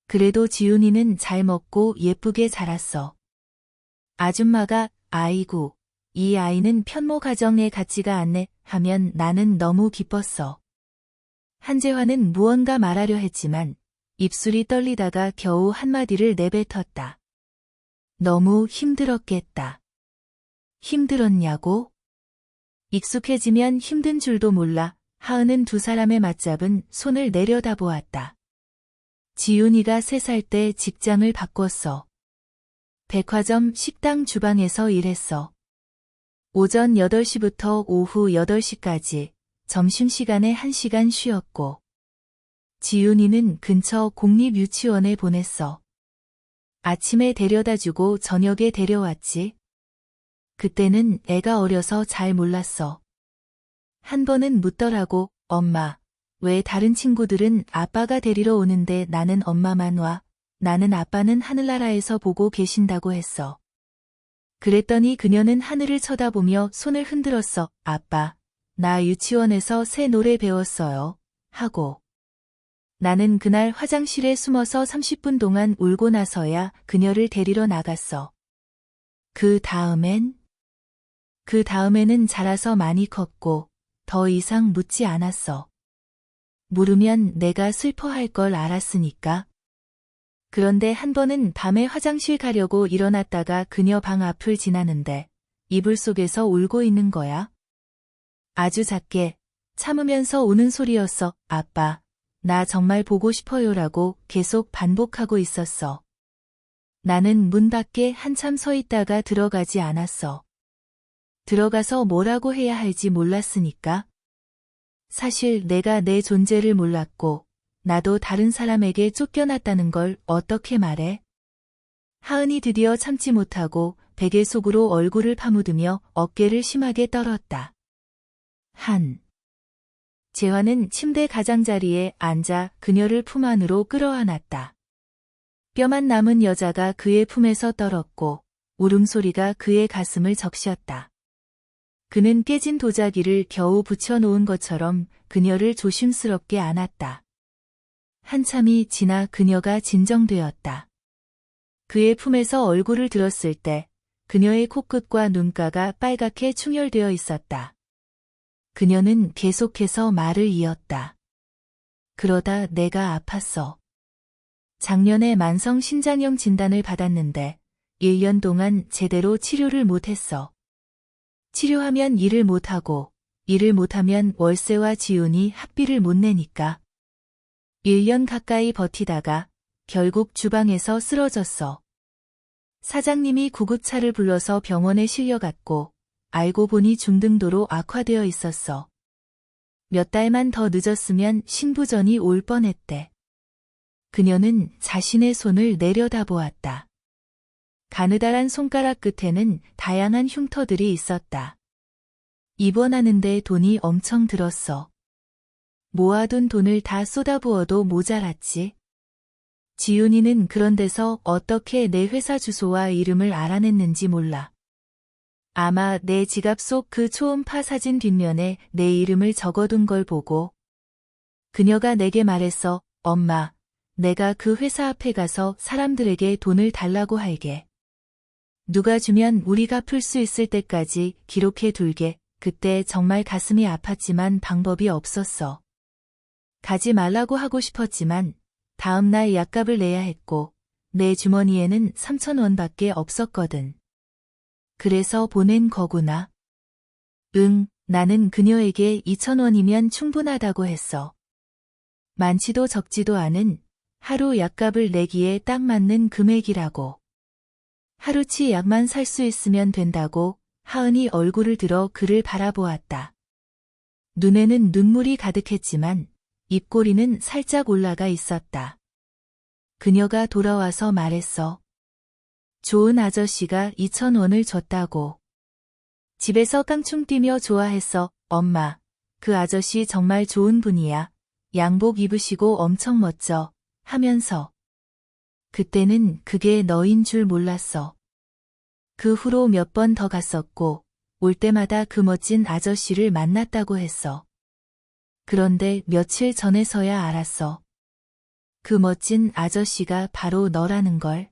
그래도 지훈이는 잘 먹고 예쁘게 자랐어. 아줌마가 아이고, 이 아이는 편모 가정에 같지가 않네 하면 나는 너무 기뻤어. 한재환은 무언가 말하려 했지만 입술이 떨리다가 겨우 한마디를 내뱉었다. 너무 힘들었겠다. 힘들었냐고? 익숙해지면 힘든 줄도 몰라. 하은은 두 사람의 맞잡은 손을 내려다보았다. 지훈이가 3살 때 직장을 바꿨어. 백화점 식당 주방에서 일했어. 오전 8시부터 오후 8시까지 점심시간에 1시간 쉬었고 지훈이는 근처 공립유치원에 보냈어. 아침에 데려다주고 저녁에 데려왔지. 그때는 애가 어려서 잘 몰랐어. 한 번은 묻더라고. 엄마, 왜 다른 친구들은 아빠가 데리러 오는데 나는 엄마만 와? 나는 아빠는 하늘나라에서 보고 계신다고 했어. 그랬더니 그녀는 하늘을 쳐다보며 손을 흔들었어. 아빠, 나 유치원에서 새 노래 배웠어요. 하고. 나는 그날 화장실에 숨어서 30분 동안 울고 나서야 그녀를 데리러 나갔어. 그 다음에는 자라서 많이 컸고 더 이상 묻지 않았어. 물으면 내가 슬퍼할 걸 알았으니까. 그런데 한 번은 밤에 화장실 가려고 일어났다가 그녀 방 앞을 지나는데 이불 속에서 울고 있는 거야. 아주 작게 참으면서 우는 소리였어. 아빠, 나 정말 보고 싶어요라고 계속 반복하고 있었어. 나는 문 밖에 한참 서 있다가 들어가지 않았어. 들어가서 뭐라고 해야 할지 몰랐으니까. 사실 내가 내 존재를 몰랐고 나도 다른 사람에게 쫓겨났다는 걸 어떻게 말해? 하은이 드디어 참지 못하고 베개 속으로 얼굴을 파묻으며 어깨를 심하게 떨었다. 재환은 침대 가장자리에 앉아 그녀를 품 안으로 끌어안았다. 뼈만 남은 여자가 그의 품에서 떨었고 울음소리가 그의 가슴을 적셨다. 그는 깨진 도자기를 겨우 붙여놓은 것처럼 그녀를 조심스럽게 안았다. 한참이 지나 그녀가 진정되었다. 그의 품에서 얼굴을 들었을 때 그녀의 코끝과 눈가가 빨갛게 충혈되어 있었다. 그녀는 계속해서 말을 이었다. 그러다 내가 아팠어. 작년에 만성 신장염 진단을 받았는데 1년 동안 제대로 치료를 못했어. 치료하면 일을 못하고 일을 못하면 월세와 지훈이 학비를 못 내니까. 1년 가까이 버티다가 결국 주방에서 쓰러졌어. 사장님이 구급차를 불러서 병원에 실려갔고 알고 보니 중등도로 악화되어 있었어. 몇 달만 더 늦었으면 신부전이 올 뻔했대. 그녀는 자신의 손을 내려다보았다. 가느다란 손가락 끝에는 다양한 흉터들이 있었다. 입원하는데 돈이 엄청 들었어. 모아둔 돈을 다 쏟아부어도 모자랐지. 지훈이는 그런 데서 어떻게 내 회사 주소와 이름을 알아냈는지 몰라. 아마 내 지갑 속 그 초음파 사진 뒷면에 내 이름을 적어둔 걸 보고 그녀가 내게 말했어. 엄마, 내가 그 회사 앞에 가서 사람들에게 돈을 달라고 할게. 누가 주면 우리가 풀 수 있을 때까지 기록해 둘게. 그때 정말 가슴이 아팠지만 방법이 없었어. 가지 말라고 하고 싶었지만 다음 날 약값을 내야 했고 내 주머니에는 3,000원밖에 없었거든. 그래서 보낸 거구나. 응, 나는 그녀에게 2,000원이면 충분하다고 했어. 많지도 적지도 않은 하루 약값을 내기에 딱 맞는 금액이라고. 하루치 약만 살 수 있으면 된다고 하은이 얼굴을 들어 그를 바라보았다. 눈에는 눈물이 가득했지만 입꼬리는 살짝 올라가 있었다. 그녀가 돌아와서 말했어. 좋은 아저씨가 2,000원을 줬다고. 집에서 깡충 뛰며 좋아했어. 엄마, 그 아저씨 정말 좋은 분이야. 양복 입으시고 엄청 멋져. 하면서. 그때는 그게 너인 줄 몰랐어. 그 후로 몇 번 더 갔었고 올 때마다 그 멋진 아저씨를 만났다고 했어. 그런데 며칠 전에서야 알았어. 그 멋진 아저씨가 바로 너라는 걸.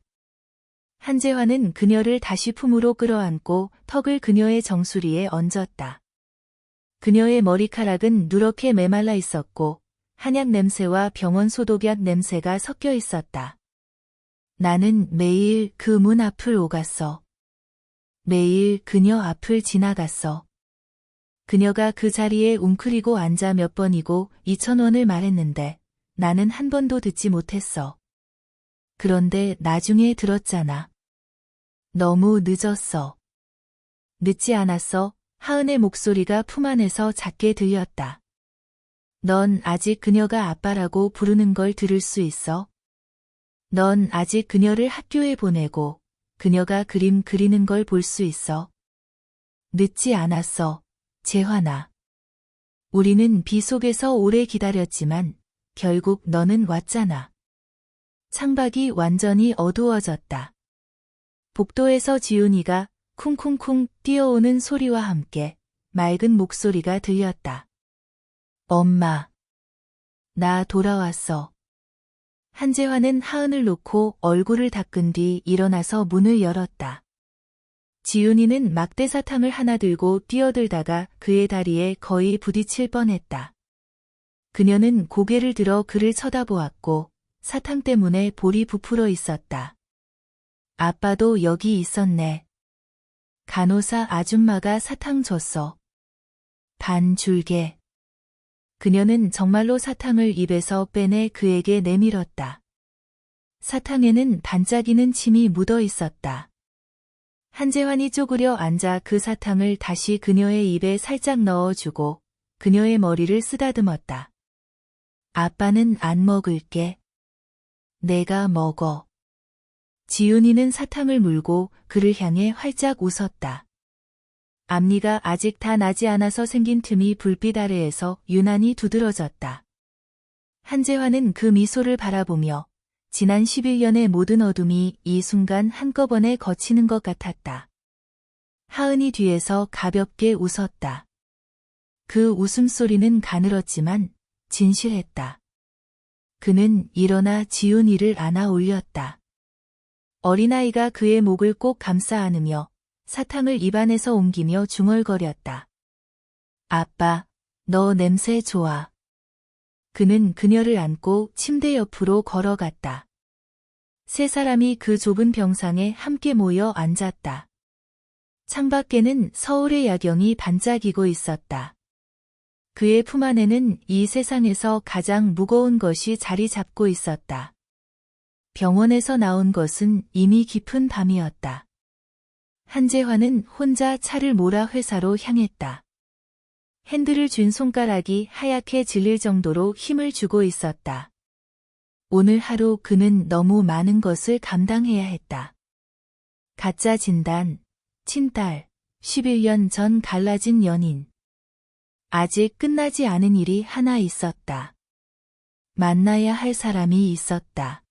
한재환은 그녀를 다시 품으로 끌어안고 턱을 그녀의 정수리에 얹었다. 그녀의 머리카락은 누렇게 메말라 있었고 한약 냄새와 병원 소독약 냄새가 섞여 있었다. 나는 매일 그 문 앞을 오갔어. 매일 그녀 앞을 지나갔어. 그녀가 그 자리에 웅크리고 앉아 몇 번이고 2,000원을 말했는데 나는 한 번도 듣지 못했어. 그런데 나중에 들었잖아. 너무 늦었어. 늦지 않았어. 하은의 목소리가 품 안에서 작게 들렸다. 넌 아직 그녀가 아빠라고 부르는 걸 들을 수 있어? 넌 아직 그녀를 학교에 보내고 그녀가 그림 그리는 걸 볼 수 있어? 늦지 않았어, 재환아. 우리는 비 속에서 오래 기다렸지만 결국 너는 왔잖아. 창밖이 완전히 어두워졌다. 복도에서 지훈이가 쿵쿵쿵 뛰어오는 소리와 함께 맑은 목소리가 들렸다. 엄마. 나 돌아왔어. 한재환은 하은을 놓고 얼굴을 닦은 뒤 일어나서 문을 열었다. 지훈이는 막대사탕을 하나 들고 뛰어들다가 그의 다리에 거의 부딪힐 뻔했다. 그녀는 고개를 들어 그를 쳐다보았고 사탕 때문에 볼이 부풀어 있었다. 아빠도 여기 있었네. 간호사 아줌마가 사탕 줬어. 반 줄게. 그녀는 정말로 사탕을 입에서 빼내 그에게 내밀었다. 사탕에는 반짝이는 침이 묻어 있었다. 한재환이 쪼그려 앉아 그 사탕을 다시 그녀의 입에 살짝 넣어주고 그녀의 머리를 쓰다듬었다. 아빠는 안 먹을게. 내가 먹어. 지훈이는 사탕을 물고 그를 향해 활짝 웃었다. 앞니가 아직 다 나지 않아서 생긴 틈이 불빛 아래에서 유난히 두드러졌다. 한재환은 그 미소를 바라보며 지난 11년의 모든 어둠이 이 순간 한꺼번에 거치는 것 같았다. 하은이 뒤에서 가볍게 웃었다. 그 웃음소리는 가늘었지만 진실했다. 그는 일어나 지훈이를 안아 올렸다. 어린아이가 그의 목을 꼭 감싸 안으며 사탕을 입안에서 옮기며 중얼거렸다. 아빠, 너 냄새 좋아. 그는 그녀를 안고 침대 옆으로 걸어갔다. 세 사람이 그 좁은 병상에 함께 모여 앉았다. 창밖에는 서울의 야경이 반짝이고 있었다. 그의 품 안에는 이 세상에서 가장 무거운 것이 자리 잡고 있었다. 병원에서 나온 것은 이미 깊은 밤이었다. 한재환은 혼자 차를 몰아 회사로 향했다. 핸들을 쥔 손가락이 하얗게 질릴 정도로 힘을 주고 있었다. 오늘 하루 그는 너무 많은 것을 감당해야 했다. 가짜 진단, 친딸, 11년 전 갈라진 연인. 아직 끝나지 않은 일이 하나 있었다. 만나야 할 사람이 있었다.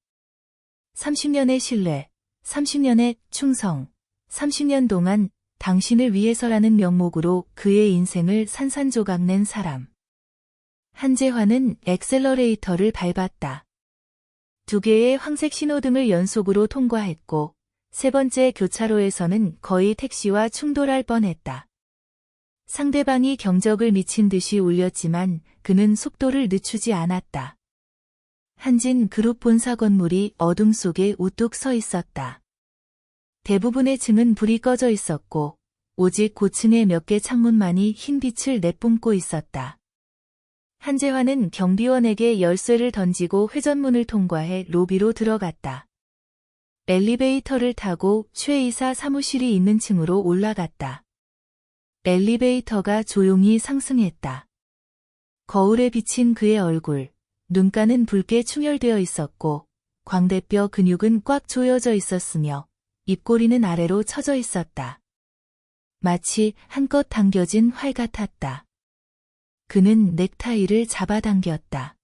30년의 신뢰, 30년의 충성, 30년 동안 당신을 위해서라는 명목으로 그의 인생을 산산조각낸 사람. 한재환은 엑셀러레이터를 밟았다. 2개의 황색 신호등을 연속으로 통과했고 3번째 교차로에서는 거의 택시와 충돌할 뻔했다. 상대방이 경적을 미친 듯이 울렸지만 그는 속도를 늦추지 않았다. 한진 그룹 본사 건물이 어둠 속에 우뚝 서 있었다. 대부분의 층은 불이 꺼져 있었고 오직 고층의 몇 개 창문만이 흰 빛을 내뿜고 있었다. 한재환은 경비원에게 열쇠를 던지고 회전문을 통과해 로비로 들어갔다. 엘리베이터를 타고 최 이사 사무실이 있는 층으로 올라갔다. 엘리베이터가 조용히 상승했다. 거울에 비친 그의 얼굴, 눈가는 붉게 충혈되어 있었고 광대뼈 근육은 꽉 조여져 있었으며 입꼬리는 아래로 처져 있었다. 마치 한껏 당겨진 활 같았다. 그는 넥타이를 잡아당겼다.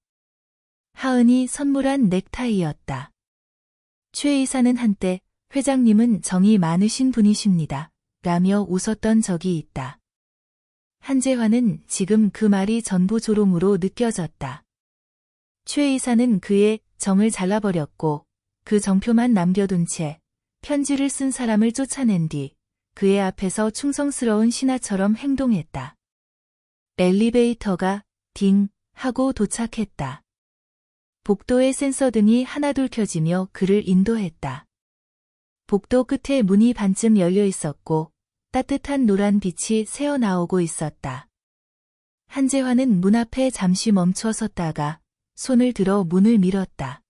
하은이 선물한 넥타이였다. 최 이사는 한때 회장님은 정이 많으신 분이십니다. 라며 웃었던 적이 있다. 한재환은 지금 그 말이 전부 조롱으로 느껴졌다. 최 이사는 그의 정을 잘라버렸고 그 정표만 남겨둔 채 편지를 쓴 사람을 쫓아낸 뒤 그의 앞에서 충성스러운 신하처럼 행동했다. 엘리베이터가 딩 하고 도착했다. 복도의 센서등이 하나둘 켜지며 그를 인도했다. 복도 끝에 문이 반쯤 열려 있었고 따뜻한 노란 빛이 새어나오고 있었다. 한재환은 문 앞에 잠시 멈춰 섰다가 손을 들어 문을 밀었다.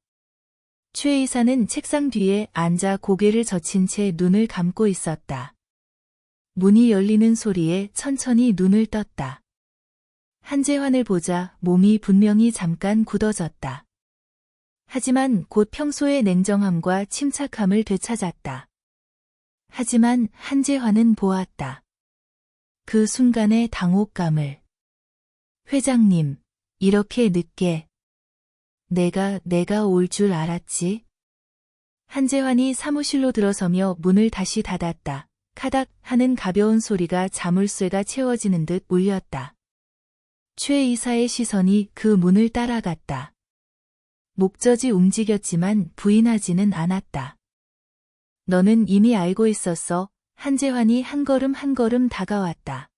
최 이사는 책상 뒤에 앉아 고개를 젖힌 채 눈을 감고 있었다. 문이 열리는 소리에 천천히 눈을 떴다. 한재환을 보자 몸이 분명히 잠깐 굳어졌다. 하지만 곧 평소의 냉정함과 침착함을 되찾았다. 하지만 한재환은 보았다. 그 순간의 당혹감을. 회장님, 이렇게 늦게. 내가 올 줄 알았지? 한재환이 사무실로 들어서며 문을 다시 닫았다. 카닥 하는 가벼운 소리가 자물쇠가 채워지는 듯 울렸다. 최 이사의 시선이 그 문을 따라갔다. 목젖이 움직였지만 부인하지는 않았다. 너는 이미 알고 있었어. 한재환이 한 걸음 한 걸음 다가왔다.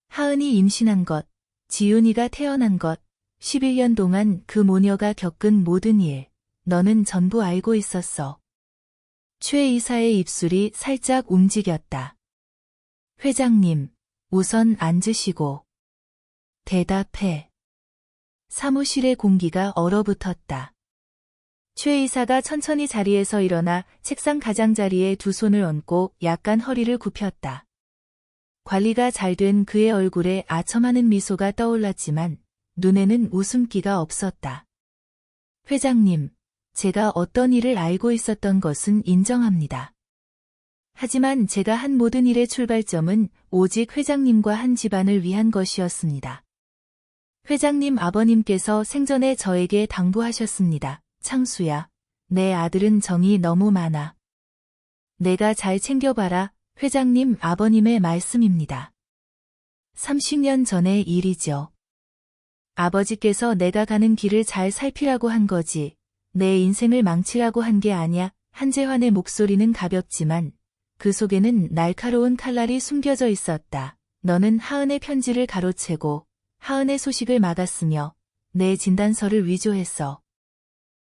하은이 임신한 것, 지윤이가 태어난 것, 11년 동안 그 모녀가 겪은 모든 일, 너는 전부 알고 있었어. 최 이사의 입술이 살짝 움직였다. 회장님, 우선 앉으시고. 대답해. 사무실의 공기가 얼어붙었다. 최 이사가 천천히 자리에서 일어나 책상 가장자리에 두 손을 얹고 약간 허리를 굽혔다. 관리가 잘 된 그의 얼굴에 아첨하는 미소가 떠올랐지만 눈에는 웃음기가 없었다. 회장님, 제가 어떤 일을 알고 있었던 것은 인정합니다. 하지만 제가 한 모든 일의 출발점은 오직 회장님과 한 집안을 위한 것이었습니다. 회장님 아버님께서 생전에 저에게 당부하셨습니다. 창수야, 내 아들은 정이 너무 많아. 내가 잘 챙겨봐라. 회장님 아버님의 말씀입니다. 30년 전의 일이죠. 아버지께서 내가 가는 길을 잘 살피라고 한 거지. 내 인생을 망치라고 한 게 아냐. 한재환의 목소리는 가볍지만 그 속에는 날카로운 칼날이 숨겨져 있었다. 너는 하은의 편지를 가로채고 하은의 소식을 막았으며 내 진단서를 위조했어.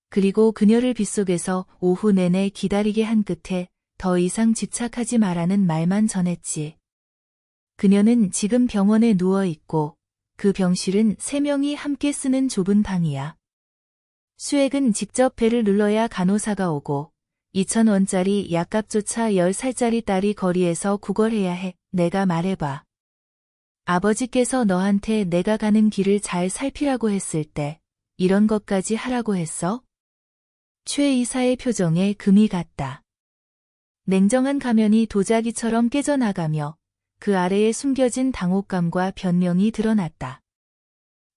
그리고 그녀를 빗속에서 오후 내내 기다리게 한 끝에 더 이상 집착하지 마라는 말만 전했지. 그녀는 지금 병원에 누워있고 그 병실은 3명이 함께 쓰는 좁은 방이야. 수액은 직접 배를 눌러야 간호사가 오고 2,000원짜리 약값조차 10살짜리 딸이 거리에서 구걸해야 해. 내가 말해봐. 아버지께서 너한테 내가 가는 길을 잘 살피라고 했을 때 이런 것까지 하라고 했어? 최 이사의 표정에 금이 갔다. 냉정한 가면이 도자기처럼 깨져나가며 그 아래에 숨겨진 당혹감과 변명이 드러났다.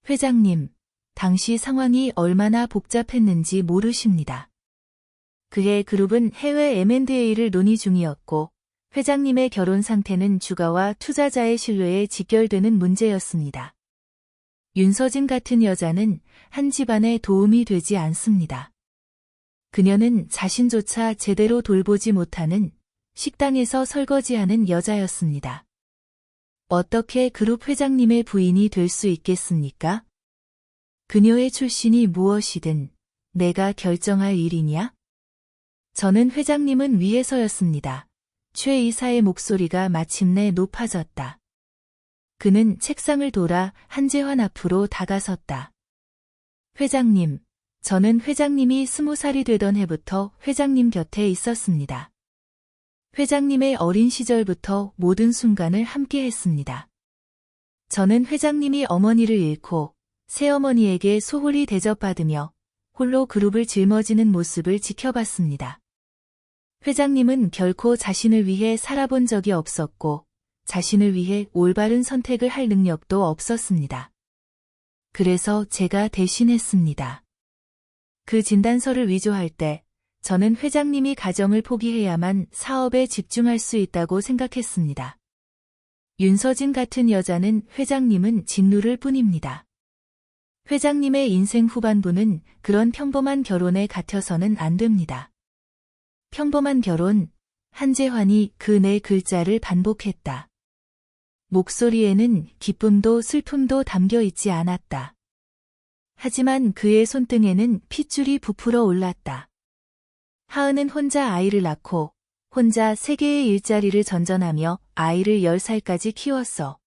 회장님, 당시 상황이 얼마나 복잡했는지 모르십니다. 그해 그룹은 해외 M&A를 논의 중이었고 회장님의 결혼 상태는 주가와 투자자의 신뢰에 직결되는 문제였습니다. 윤서진 같은 여자는 한 집안에 도움이 되지 않습니다. 그녀는 자신조차 제대로 돌보지 못하는 식당에서 설거지하는 여자였습니다. 어떻게 그룹 회장님의 부인이 될 수 있겠습니까? 그녀의 출신이 무엇이든 내가 결정할 일이냐? 저는 회장님은 위에서였습니다. 최 이사의 목소리가 마침내 높아졌다. 그는 책상을 돌아 한재환 앞으로 다가섰다. 회장님, 저는 회장님이 20살이 되던 해부터 회장님 곁에 있었습니다. 회장님의 어린 시절부터 모든 순간을 함께 했습니다. 저는 회장님이 어머니를 잃고 새어머니에게 소홀히 대접받으며 홀로 그룹을 짊어지는 모습을 지켜봤습니다. 회장님은 결코 자신을 위해 살아본 적이 없었고 자신을 위해 올바른 선택을 할 능력도 없었습니다. 그래서 제가 대신했습니다. 그 진단서를 위조할 때 저는 회장님이 가정을 포기해야만 사업에 집중할 수 있다고 생각했습니다. 윤서진 같은 여자는 회장님은 진누를 뿐입니다. 회장님의 인생 후반부는 그런 평범한 결혼에 갇혀서는 안 됩니다. 평범한 결혼, 한재환이 그 네 글자를 반복했다. 목소리에는 기쁨도 슬픔도 담겨 있지 않았다. 하지만 그의 손등에는 핏줄이 부풀어 올랐다. 하은은 혼자 아이를 낳고 혼자 세계의 일자리를 전전하며 아이를 10살까지 키웠어.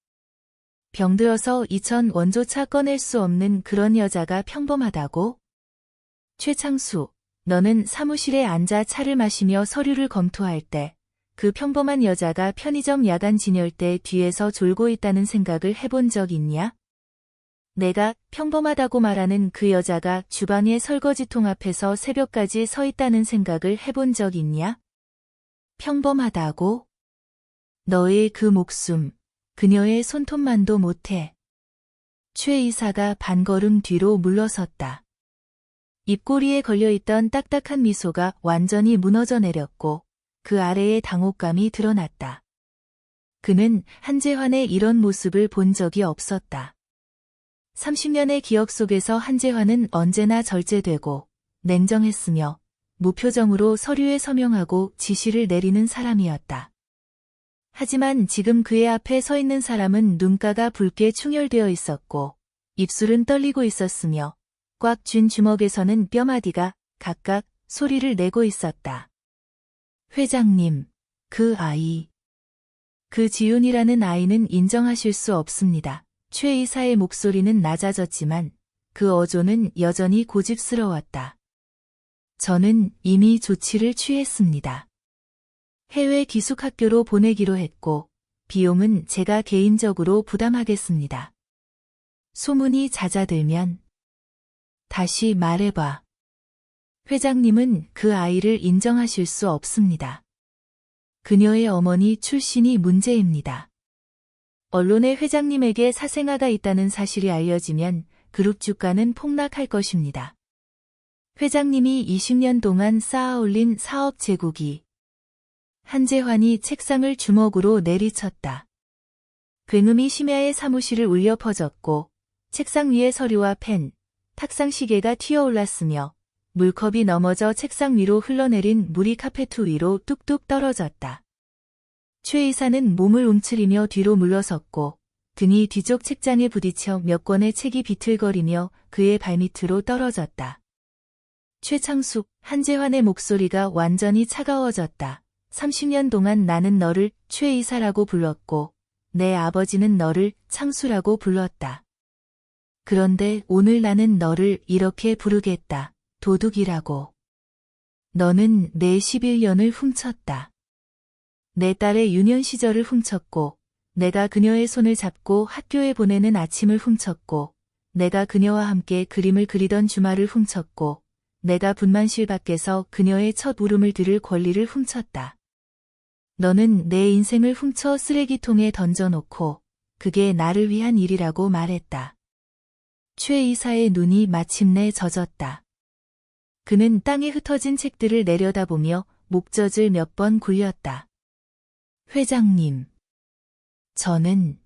병들어서 2,000원조차 꺼낼 수 없는 그런 여자가 평범하다고? 최창수, 너는 사무실에 앉아 차를 마시며 서류를 검토할 때 그 평범한 여자가 편의점 야간 진열대 뒤에서 졸고 있다는 생각을 해본 적 있냐? 내가 평범하다고 말하는 그 여자가 주방의 설거지통 앞에서 새벽까지 서 있다는 생각을 해본 적 있냐? 평범하다고? 너의 그 목숨, 그녀의 손톱만도 못해. 최 이사가 반걸음 뒤로 물러섰다. 입꼬리에 걸려있던 딱딱한 미소가 완전히 무너져 내렸고 그 아래에 당혹감이 드러났다. 그는 한재환의 이런 모습을 본 적이 없었다. 30년의 기억 속에서 한재환은 언제나 절제되고 냉정했으며 무표정으로 서류에 서명하고 지시를 내리는 사람이었다. 하지만 지금 그의 앞에 서 있는 사람은 눈가가 붉게 충혈되어 있었고 입술은 떨리고 있었으며 꽉 쥔 주먹에서는 뼈마디가 각각 소리를 내고 있었다. 회장님, 그 아이. 그 지훈이라는 아이는 인정하실 수 없습니다. 최 이사의 목소리는 낮아졌지만 그 어조는 여전히 고집스러웠다. 저는 이미 조치를 취했습니다. 해외 기숙학교로 보내기로 했고 비용은 제가 개인적으로 부담하겠습니다. 소문이 잦아들면 다시 말해봐. 회장님은 그 아이를 인정하실 수 없습니다. 그녀의 어머니 출신이 문제입니다. 언론에 회장님에게 사생아가 있다는 사실이 알려지면 그룹 주가는 폭락할 것입니다. 회장님이 20년 동안 쌓아올린 사업 제국이. 한재환이 책상을 주먹으로 내리쳤다. 굉음이 심야의 사무실을 울려 퍼졌고 책상 위에 서류와 펜, 탁상 시계가 튀어올랐으며 물컵이 넘어져 책상 위로 흘러내린 물이 카페트 위로 뚝뚝 떨어졌다. 최 이사는 몸을 움츠리며 뒤로 물러섰고 등이 뒤쪽 책장에 부딪혀 몇 권의 책이 비틀거리며 그의 발밑으로 떨어졌다. 최창숙, 한재환의 목소리가 완전히 차가워졌다. 30년 동안 나는 너를 최 이사라고 불렀고 내 아버지는 너를 창수라고 불렀다. 그런데 오늘 나는 너를 이렇게 부르겠다. 도둑이라고. 너는 내 11년을 훔쳤다. 내 딸의 유년 시절을 훔쳤고 내가 그녀의 손을 잡고 학교에 보내는 아침을 훔쳤고 내가 그녀와 함께 그림을 그리던 주말을 훔쳤고 내가 분만실 밖에서 그녀의 첫 울음을 들을 권리를 훔쳤다. 너는 내 인생을 훔쳐 쓰레기통에 던져놓고 그게 나를 위한 일이라고 말했다. 최 이사의 눈이 마침내 젖었다. 그는 땅에 흩어진 책들을 내려다보며 목젖을 몇 번 굴렸다. 회장님. 저는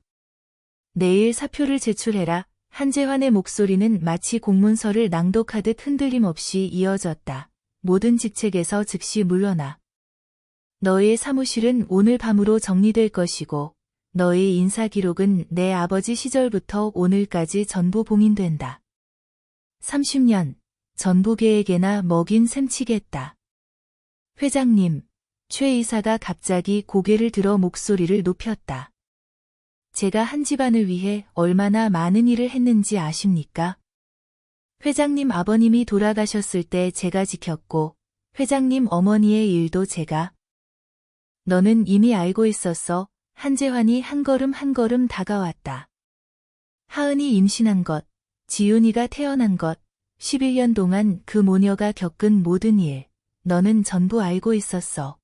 내일 사표를 제출해라. 한재환의 목소리는 마치 공문서를 낭독하듯 흔들림 없이 이어졌다. 모든 직책에서 즉시 물러나. 너의 사무실은 오늘 밤으로 정리될 것이고 너의 인사기록은 내 아버지 시절부터 오늘까지 전부 봉인된다. 30년 전부계에게나 먹인 셈치겠다. 회장님, 최 이사가 갑자기 고개를 들어 목소리를 높였다. 제가 한 집안을 위해 얼마나 많은 일을 했는지 아십니까? 회장님 아버님이 돌아가셨을 때 제가 지켰고, 회장님 어머니의 일도 제가. 너는 이미 알고 있었어. 한재환이 한 걸음 한 걸음 다가왔다. 하은이 임신한 것, 지윤이가 태어난 것, 11년 동안 그 모녀가 겪은 모든 일, 너는 전부 알고 있었어.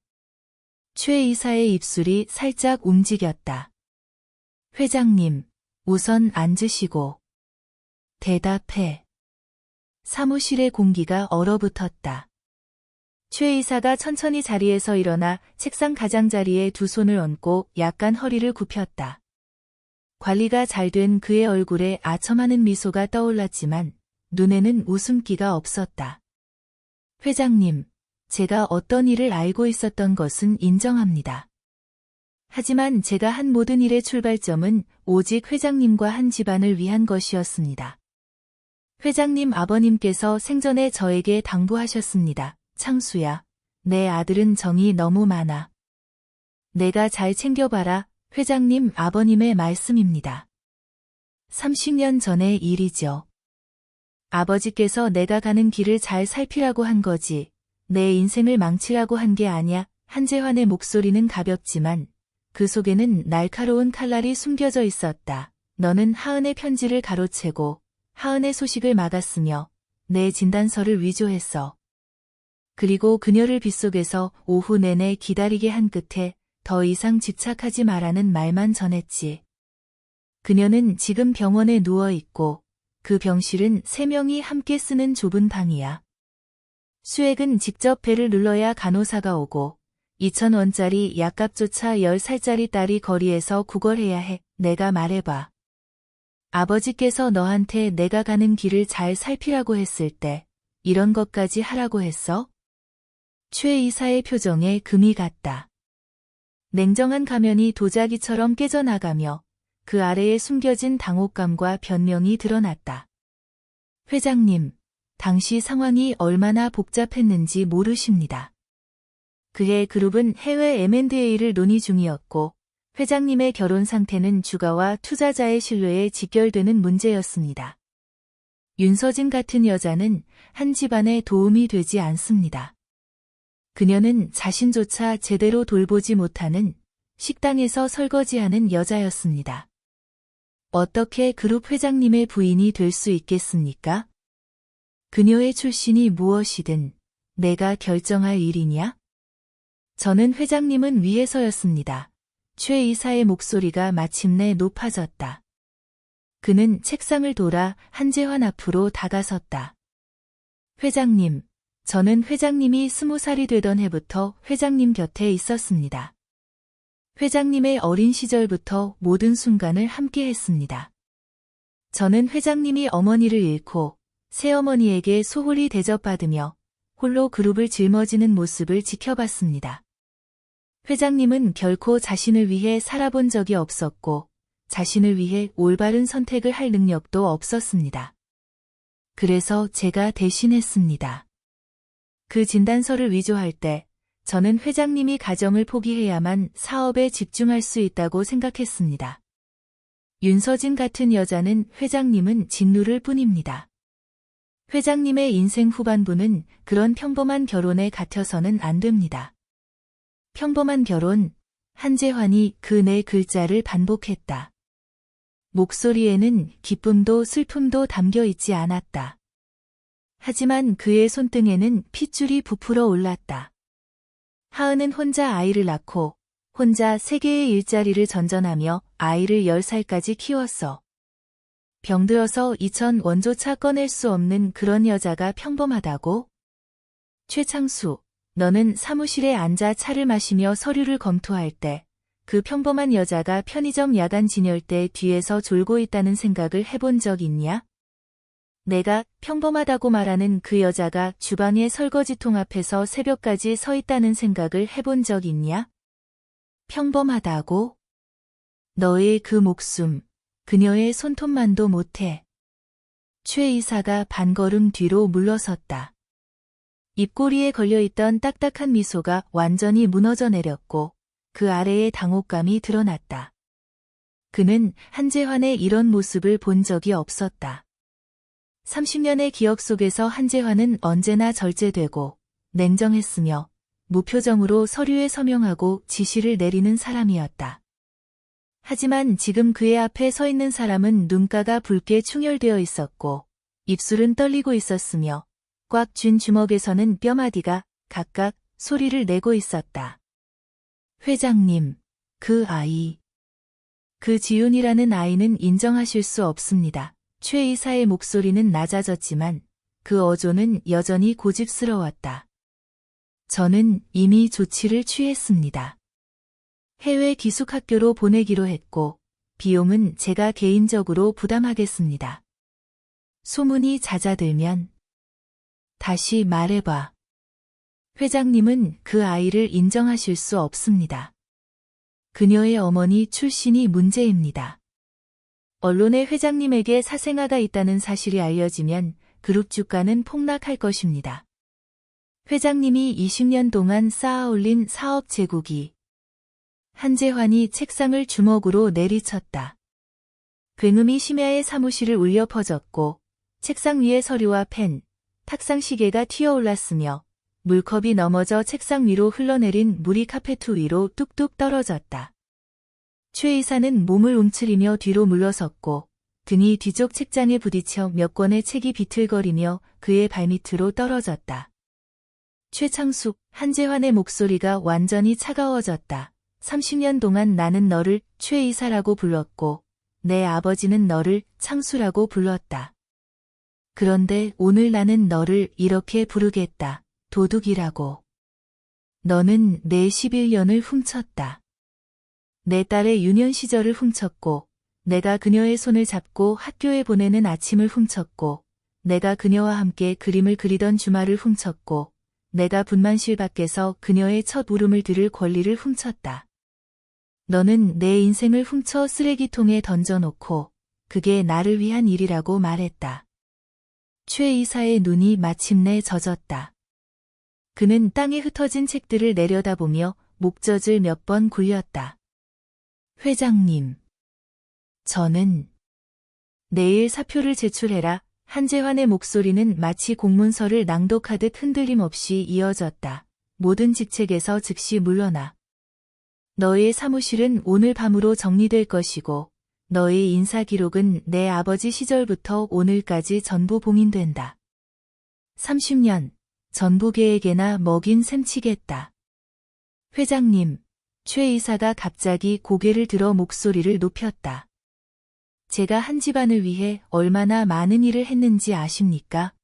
최 이사의 입술이 살짝 움직였다. 회장님, 우선 앉으시고. 대답해. 사무실의 공기가 얼어붙었다. 최 이사가 천천히 자리에서 일어나 책상 가장자리에 두 손을 얹고 약간 허리를 굽혔다. 관리가 잘 된 그의 얼굴에 아첨하는 미소가 떠올랐지만 눈에는 웃음기가 없었다. 회장님, 제가 어떤 일을 알고 있었던 것은 인정합니다. 하지만 제가 한 모든 일의 출발점은 오직 회장님과 한 집안을 위한 것이었습니다. 회장님 아버님께서 생전에 저에게 당부하셨습니다. 창수야, 내 아들은 정이 너무 많아. 내가 잘 챙겨봐라. 회장님 아버님의 말씀입니다. 30년 전의 일이죠. 아버지께서 내가 가는 길을 잘 살피라고 한 거지. 내 인생을 망치라고 한 게 아냐. 한재환의 목소리는 가볍지만 그 속에는 날카로운 칼날이 숨겨져 있었다. 너는 하은의 편지를 가로채고 하은의 소식을 막았으며 내 진단서를 위조했어. 그리고 그녀를 빗속에서 오후 내내 기다리게 한 끝에 더 이상 집착하지 마라는 말만 전했지. 그녀는 지금 병원에 누워있고 그 병실은 3명이 함께 쓰는 좁은 방이야. 수액은 직접 배를 눌러야 간호사가 오고 2,000원짜리 약값조차 10살짜리 딸이 거리에서 구걸해야 해. 내가 말해봐. 아버지께서 너한테 내가 가는 길을 잘 살피라고 했을 때 이런 것까지 하라고 했어? 최 이사의 표정에 금이 갔다. 냉정한 가면이 도자기처럼 깨져나가며 그 아래에 숨겨진 당혹감과 변명이 드러났다. 회장님, 당시 상황이 얼마나 복잡했는지 모르십니다. 그해 그룹은 해외 M&A를 논의 중이었고 회장님의 결혼 상태는 주가와 투자자의 신뢰에 직결되는 문제였습니다. 윤서진 같은 여자는 한 집안에 도움이 되지 않습니다. 그녀는 자신조차 제대로 돌보지 못하는 식당에서 설거지하는 여자였습니다. 어떻게 그룹 회장님의 부인이 될 수 있겠습니까? 그녀의 출신이 무엇이든 내가 결정할 일이냐? 저는 회장님은 위에서였습니다. 최 이사의 목소리가 마침내 높아졌다. 그는 책상을 돌아 한재환 앞으로 다가섰다. 회장님, 저는 회장님이 20살이 되던 해부터 회장님 곁에 있었습니다. 회장님의 어린 시절부터 모든 순간을 함께 했습니다. 저는 회장님이 어머니를 잃고 새어머니에게 소홀히 대접받으며 홀로 그룹을 짊어지는 모습을 지켜봤습니다. 회장님은 결코 자신을 위해 살아본 적이 없었고 자신을 위해 올바른 선택을 할 능력도 없었습니다. 그래서 제가 대신했습니다. 그 진단서를 위조할 때 저는 회장님이 가정을 포기해야만 사업에 집중할 수 있다고 생각했습니다. 윤서진 같은 여자는 회장님은 짓누를 뿐입니다. 회장님의 인생 후반부는 그런 평범한 결혼에 갇혀서는 안 됩니다. 평범한 결혼, 한재환이 그 네 글자를 반복했다. 목소리에는 기쁨도 슬픔도 담겨 있지 않았다. 하지만 그의 손등에는 핏줄이 부풀어 올랐다. 하은은 혼자 아이를 낳고 혼자 3개의 일자리를 전전하며 아이를 10살까지 키웠어. 병들어서 2,000원조차 꺼낼 수 없는 그런 여자가 평범하다고? 최창수, 너는 사무실에 앉아 차를 마시며 서류를 검토할 때 그 평범한 여자가 편의점 야간 진열대 뒤에서 졸고 있다는 생각을 해본 적 있냐? 내가 평범하다고 말하는 그 여자가 주방의 설거지통 앞에서 새벽까지 서 있다는 생각을 해본 적 있냐? 평범하다고? 너의 그 목숨, 그녀의 손톱만도 못해. 최 이사가 반걸음 뒤로 물러섰다. 입꼬리에 걸려있던 딱딱한 미소가 완전히 무너져 내렸고 그 아래에 당혹감이 드러났다. 그는 한재환의 이런 모습을 본 적이 없었다. 30년의 기억 속에서 한재환은 언제나 절제되고 냉정했으며 무표정으로 서류에 서명하고 지시를 내리는 사람이었다. 하지만 지금 그의 앞에 서 있는 사람은 눈가가 붉게 충혈되어 있었고 입술은 떨리고 있었으며 꽉 쥔 주먹에서는 뼈마디가 각각 소리를 내고 있었다. 회장님, 그 아이. 그 지훈이라는 아이는 인정하실 수 없습니다. 최 이사의 목소리는 낮아졌지만 그 어조는 여전히 고집스러웠다. 저는 이미 조치를 취했습니다. 해외 기숙학교로 보내기로 했고 비용은 제가 개인적으로 부담하겠습니다. 소문이 잦아들면 다시 말해봐. 회장님은 그 아이를 인정하실 수 없습니다. 그녀의 어머니 출신이 문제입니다. 언론에 회장님에게 사생아가 있다는 사실이 알려지면 그룹 주가는 폭락할 것입니다. 회장님이 20년 동안 쌓아올린 사업 제국이. 한재환이 책상을 주먹으로 내리쳤다. 굉음이 심야의 사무실을 울려 퍼졌고 책상 위에 서류와 펜, 탁상 시계가 튀어올랐으며 물컵이 넘어져 책상 위로 흘러내린 물이 카페트 위로 뚝뚝 떨어졌다. 최 이사는 몸을 움츠리며 뒤로 물러섰고 등이 뒤쪽 책장에 부딪혀 몇 권의 책이 비틀거리며 그의 발밑으로 떨어졌다. 최창숙, 한재환의 목소리가 완전히 차가워졌다. 30년 동안 나는 너를 최 이사라고 불렀고 내 아버지는 너를 창수라고 불렀다. 그런데 오늘 나는 너를 이렇게 부르겠다. 도둑이라고. 너는 내 11년을 훔쳤다. 내 딸의 유년 시절을 훔쳤고 내가 그녀의 손을 잡고 학교에 보내는 아침을 훔쳤고 내가 그녀와 함께 그림을 그리던 주말을 훔쳤고 내가 분만실 밖에서 그녀의 첫 울음을 들을 권리를 훔쳤다. 너는 내 인생을 훔쳐 쓰레기통에 던져놓고 그게 나를 위한 일이라고 말했다. 최 이사의 눈이 마침내 젖었다. 그는 땅에 흩어진 책들을 내려다보며 목젖을 몇 번 굴렸다. 회장님. 저는 내일 사표를 제출해라. 한재환의 목소리는 마치 공문서를 낭독하듯 흔들림 없이 이어졌다. 모든 직책에서 즉시 물러나. 너의 사무실은 오늘 밤으로 정리될 것이고 너의 인사기록은 내 아버지 시절부터 오늘까지 전부 봉인된다. 30년, 전부계에게나 먹인 셈치겠다. 회장님, 최 이사가 갑자기 고개를 들어 목소리를 높였다. 제가 한 집안을 위해 얼마나 많은 일을 했는지 아십니까?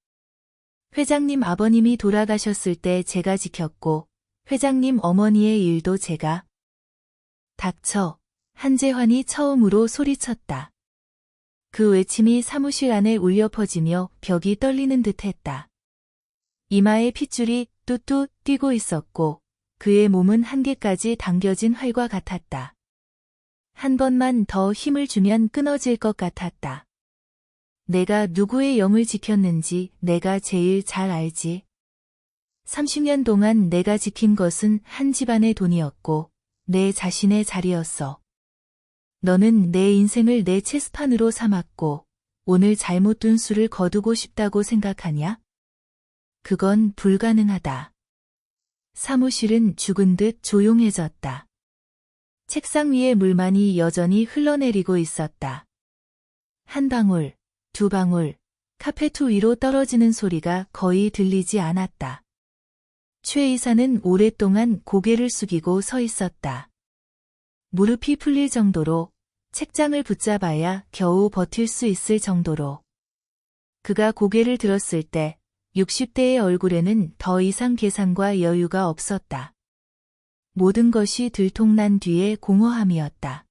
회장님 아버님이 돌아가셨을 때 제가 지켰고 회장님 어머니의 일도 제가. 닥쳐. 한재환이 처음으로 소리쳤다. 그 외침이 사무실 안에 울려 퍼지며 벽이 떨리는 듯했다. 이마에 핏줄이 뚜뚜 뛰고 있었고 그의 몸은 한계까지 당겨진 활과 같았다. 한 번만 더 힘을 주면 끊어질 것 같았다. 내가 누구의 영을 지켰는지 내가 제일 잘 알지. 30년 동안 내가 지킨 것은 한 집안의 돈이었고 내 자신의 자리였어. 너는 내 인생을 내 체스판으로 삼았고 오늘 잘못 둔 수를 거두고 싶다고 생각하냐? 그건 불가능하다. 사무실은 죽은 듯 조용해졌다. 책상 위에 물만이 여전히 흘러내리고 있었다. 한 방울, 두 방울, 카페트 위로 떨어지는 소리가 거의 들리지 않았다. 최 이사는 오랫동안 고개를 숙이고 서 있었다. 무릎이 풀릴 정도로 책장을 붙잡아야 겨우 버틸 수 있을 정도로. 그가 고개를 들었을 때 60대의 얼굴에는 더 이상 계산과 여유가 없었다. 모든 것이 들통난 뒤의 공허함이었다.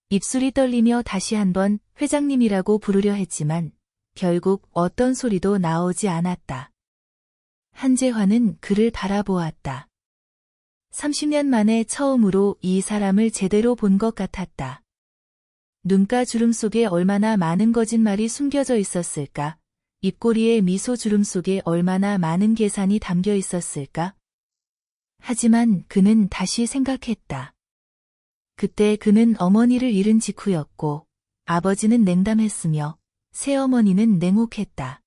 입술이 떨리며 다시 한번 회장님이라고 부르려 했지만 결국 어떤 소리도 나오지 않았다. 한재환은 그를 바라보았다. 30년 만에 처음으로 이 사람을 제대로 본 것 같았다. 눈가 주름 속에 얼마나 많은 거짓말이 숨겨져 있었을까? 입꼬리의 미소 주름 속에 얼마나 많은 계산이 담겨 있었을까? 하지만 그는 다시 생각했다. 그때 그는 어머니를 잃은 직후였고 아버지는 냉담했으며 새어머니는 냉혹했다.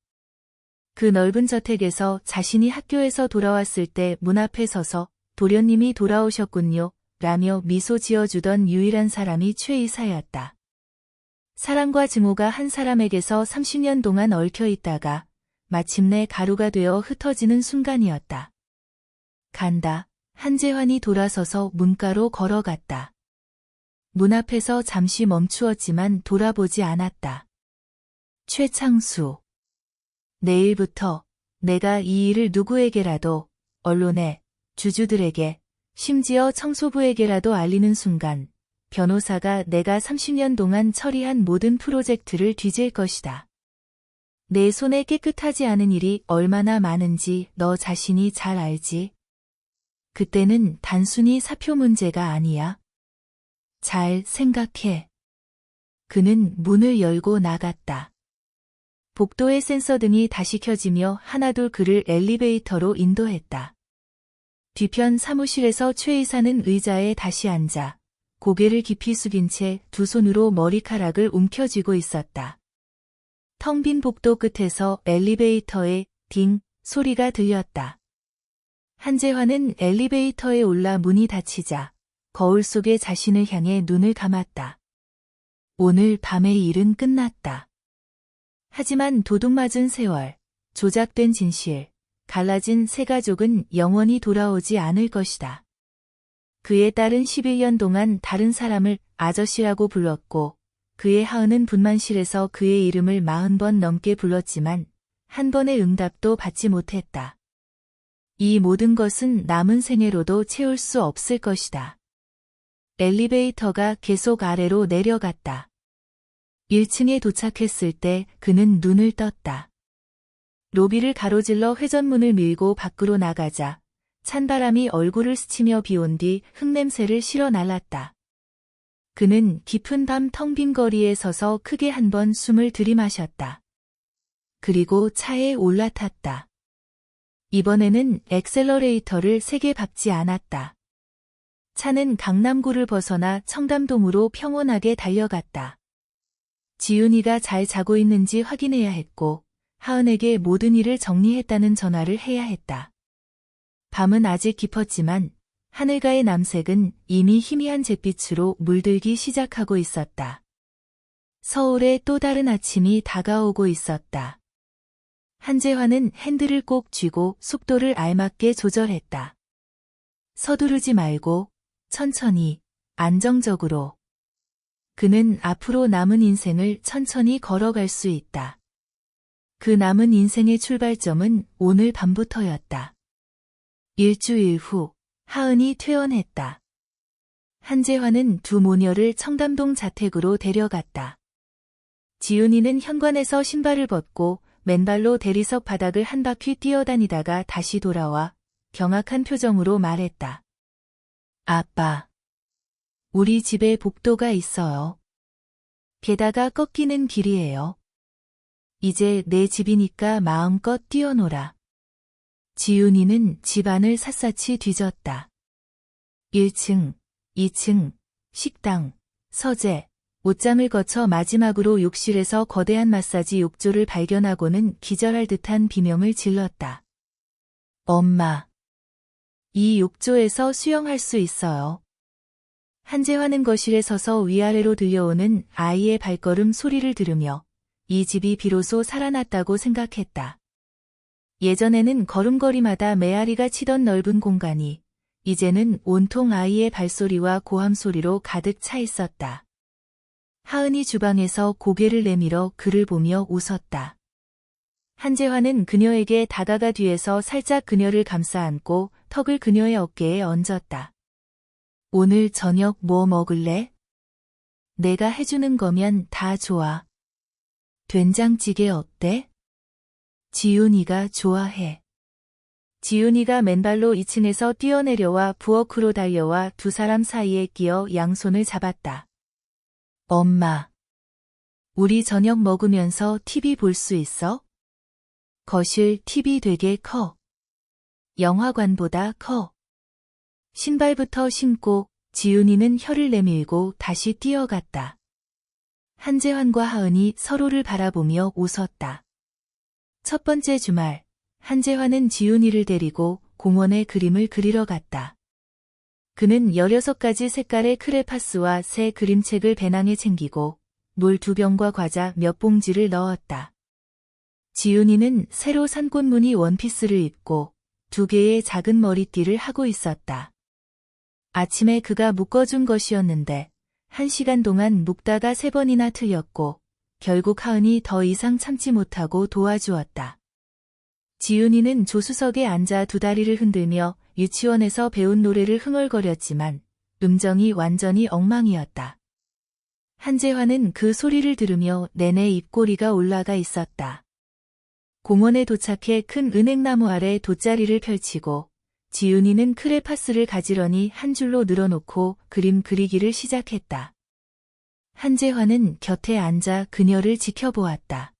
그 넓은 저택에서 자신이 학교에서 돌아왔을 때 문 앞에 서서 도련님이 돌아오셨군요 라며 미소 지어주던 유일한 사람이 최 이사였다. 사랑과 증오가 한 사람에게서 30년 동안 얽혀 있다가 마침내 가루가 되어 흩어지는 순간이었다. 간다. 한재환이 돌아서서 문가로 걸어갔다. 문 앞에서 잠시 멈추었지만 돌아보지 않았다. 최창수. 내일부터 내가 이 일을 누구에게라도, 언론에, 주주들에게, 심지어 청소부에게라도 알리는 순간 변호사가 내가 30년 동안 처리한 모든 프로젝트를 뒤질 것이다. 내 손에 깨끗하지 않은 일이 얼마나 많은지 너 자신이 잘 알지? 그때는 단순히 사표 문제가 아니야. 잘 생각해. 그는 문을 열고 나갔다. 복도의 센서 등이 다시 켜지며 하나둘 그를 엘리베이터로 인도했다. 뒤편 사무실에서 최 이사는 의자에 다시 앉아 고개를 깊이 숙인 채 두 손으로 머리카락을 움켜쥐고 있었다. 텅 빈 복도 끝에서 엘리베이터의 딩 소리가 들렸다. 한재환은 엘리베이터에 올라 문이 닫히자 거울 속의 자신을 향해 눈을 감았다. 오늘 밤의 일은 끝났다. 하지만 도둑맞은 세월, 조작된 진실, 갈라진 새 가족은 영원히 돌아오지 않을 것이다. 그의 딸은 11년 동안 다른 사람을 아저씨라고 불렀고 그의 하은은 분만실에서 그의 이름을 40번 넘게 불렀지만 한 번의 응답도 받지 못했다. 이 모든 것은 남은 생애로도 채울 수 없을 것이다. 엘리베이터가 계속 아래로 내려갔다. 1층에 도착했을 때 그는 눈을 떴다. 로비를 가로질러 회전문을 밀고 밖으로 나가자 찬바람이 얼굴을 스치며 비온 뒤 흙냄새를 실어 날랐다. 그는 깊은 밤 텅 빈 거리에 서서 크게 한 번 숨을 들이마셨다. 그리고 차에 올라탔다. 이번에는 엑셀러레이터를 세게 밟지 않았다. 차는 강남구를 벗어나 청담동으로 평온하게 달려갔다. 지훈이가 잘 자고 있는지 확인해야 했고 하은에게 모든 일을 정리했다는 전화를 해야 했다. 밤은 아직 깊었지만 하늘가의 남색은 이미 희미한 잿빛으로 물들기 시작하고 있었다. 서울의 또 다른 아침이 다가오고 있었다. 한재환은 핸들을 꼭 쥐고 속도를 알맞게 조절했다. 서두르지 말고 천천히, 안정적으로. 그는 앞으로 남은 인생을 천천히 걸어갈 수 있다. 그 남은 인생의 출발점은 오늘 밤부터였다. 일주일 후, 하은이 퇴원했다. 한재환은 두 모녀를 청담동 자택으로 데려갔다. 지훈이는 현관에서 신발을 벗고 맨발로 대리석 바닥을 한 바퀴 뛰어다니다가 다시 돌아와 경악한 표정으로 말했다. 아빠, 우리 집에 복도가 있어요. 게다가 꺾이는 길이에요. 이제 내 집이니까 마음껏 뛰어놀아. 지훈이는 집안을 샅샅이 뒤졌다. 1층, 2층, 식당, 서재, 옷장을 거쳐 마지막으로 욕실에서 거대한 마사지 욕조를 발견하고는 기절할 듯한 비명을 질렀다. 엄마, 이 욕조에서 수영할 수 있어요. 한재환은 거실에 서서 위아래로 들려오는 아이의 발걸음 소리를 들으며 이 집이 비로소 살아났다고 생각했다. 예전에는 걸음걸이마다 메아리가 치던 넓은 공간이 이제는 온통 아이의 발소리와 고함 소리로 가득 차 있었다. 하은이 주방에서 고개를 내밀어 그를 보며 웃었다. 한재환은 그녀에게 다가가 뒤에서 살짝 그녀를 감싸 안고 턱을 그녀의 어깨에 얹었다. 오늘 저녁 뭐 먹을래? 내가 해주는 거면 다 좋아. 된장찌개 어때? 지훈이가 좋아해. 지훈이가 맨발로 2층에서 뛰어내려와 부엌으로 달려와 두 사람 사이에 끼어 양손을 잡았다. 엄마. 우리 저녁 먹으면서 TV 볼 수 있어? 거실 TV 되게 커. 영화관보다 커. 신발부터 신고 지훈이는 혀를 내밀고 다시 뛰어갔다. 한재환과 하은이 서로를 바라보며 웃었다. 첫 번째 주말, 한재환은 지훈이를 데리고 공원에 그림을 그리러 갔다. 그는 16가지 색깔의 크레파스와 새 그림책을 배낭에 챙기고 물 2병과 과자 몇 봉지를 넣었다. 지훈이는 새로 산 꽃무늬 원피스를 입고 2개의 작은 머리띠를 하고 있었다. 아침에 그가 묶어준 것이었는데 1시간 동안 묶다가 3번이나 틀렸고 결국 하은이 더 이상 참지 못하고 도와주었다. 지훈이는 조수석에 앉아 2다리를 흔들며 유치원에서 배운 노래를 흥얼거렸지만 음정이 완전히 엉망이었다. 한재환은 그 소리를 들으며 내내 입꼬리가 올라가 있었다. 공원에 도착해 큰 은행나무 아래 돗자리를 펼치고 지훈이는 크레파스를 가지런히 한 줄로 늘어놓고 그림 그리기를 시작했다. 한재환은 곁에 앉아 그녀를 지켜보았다.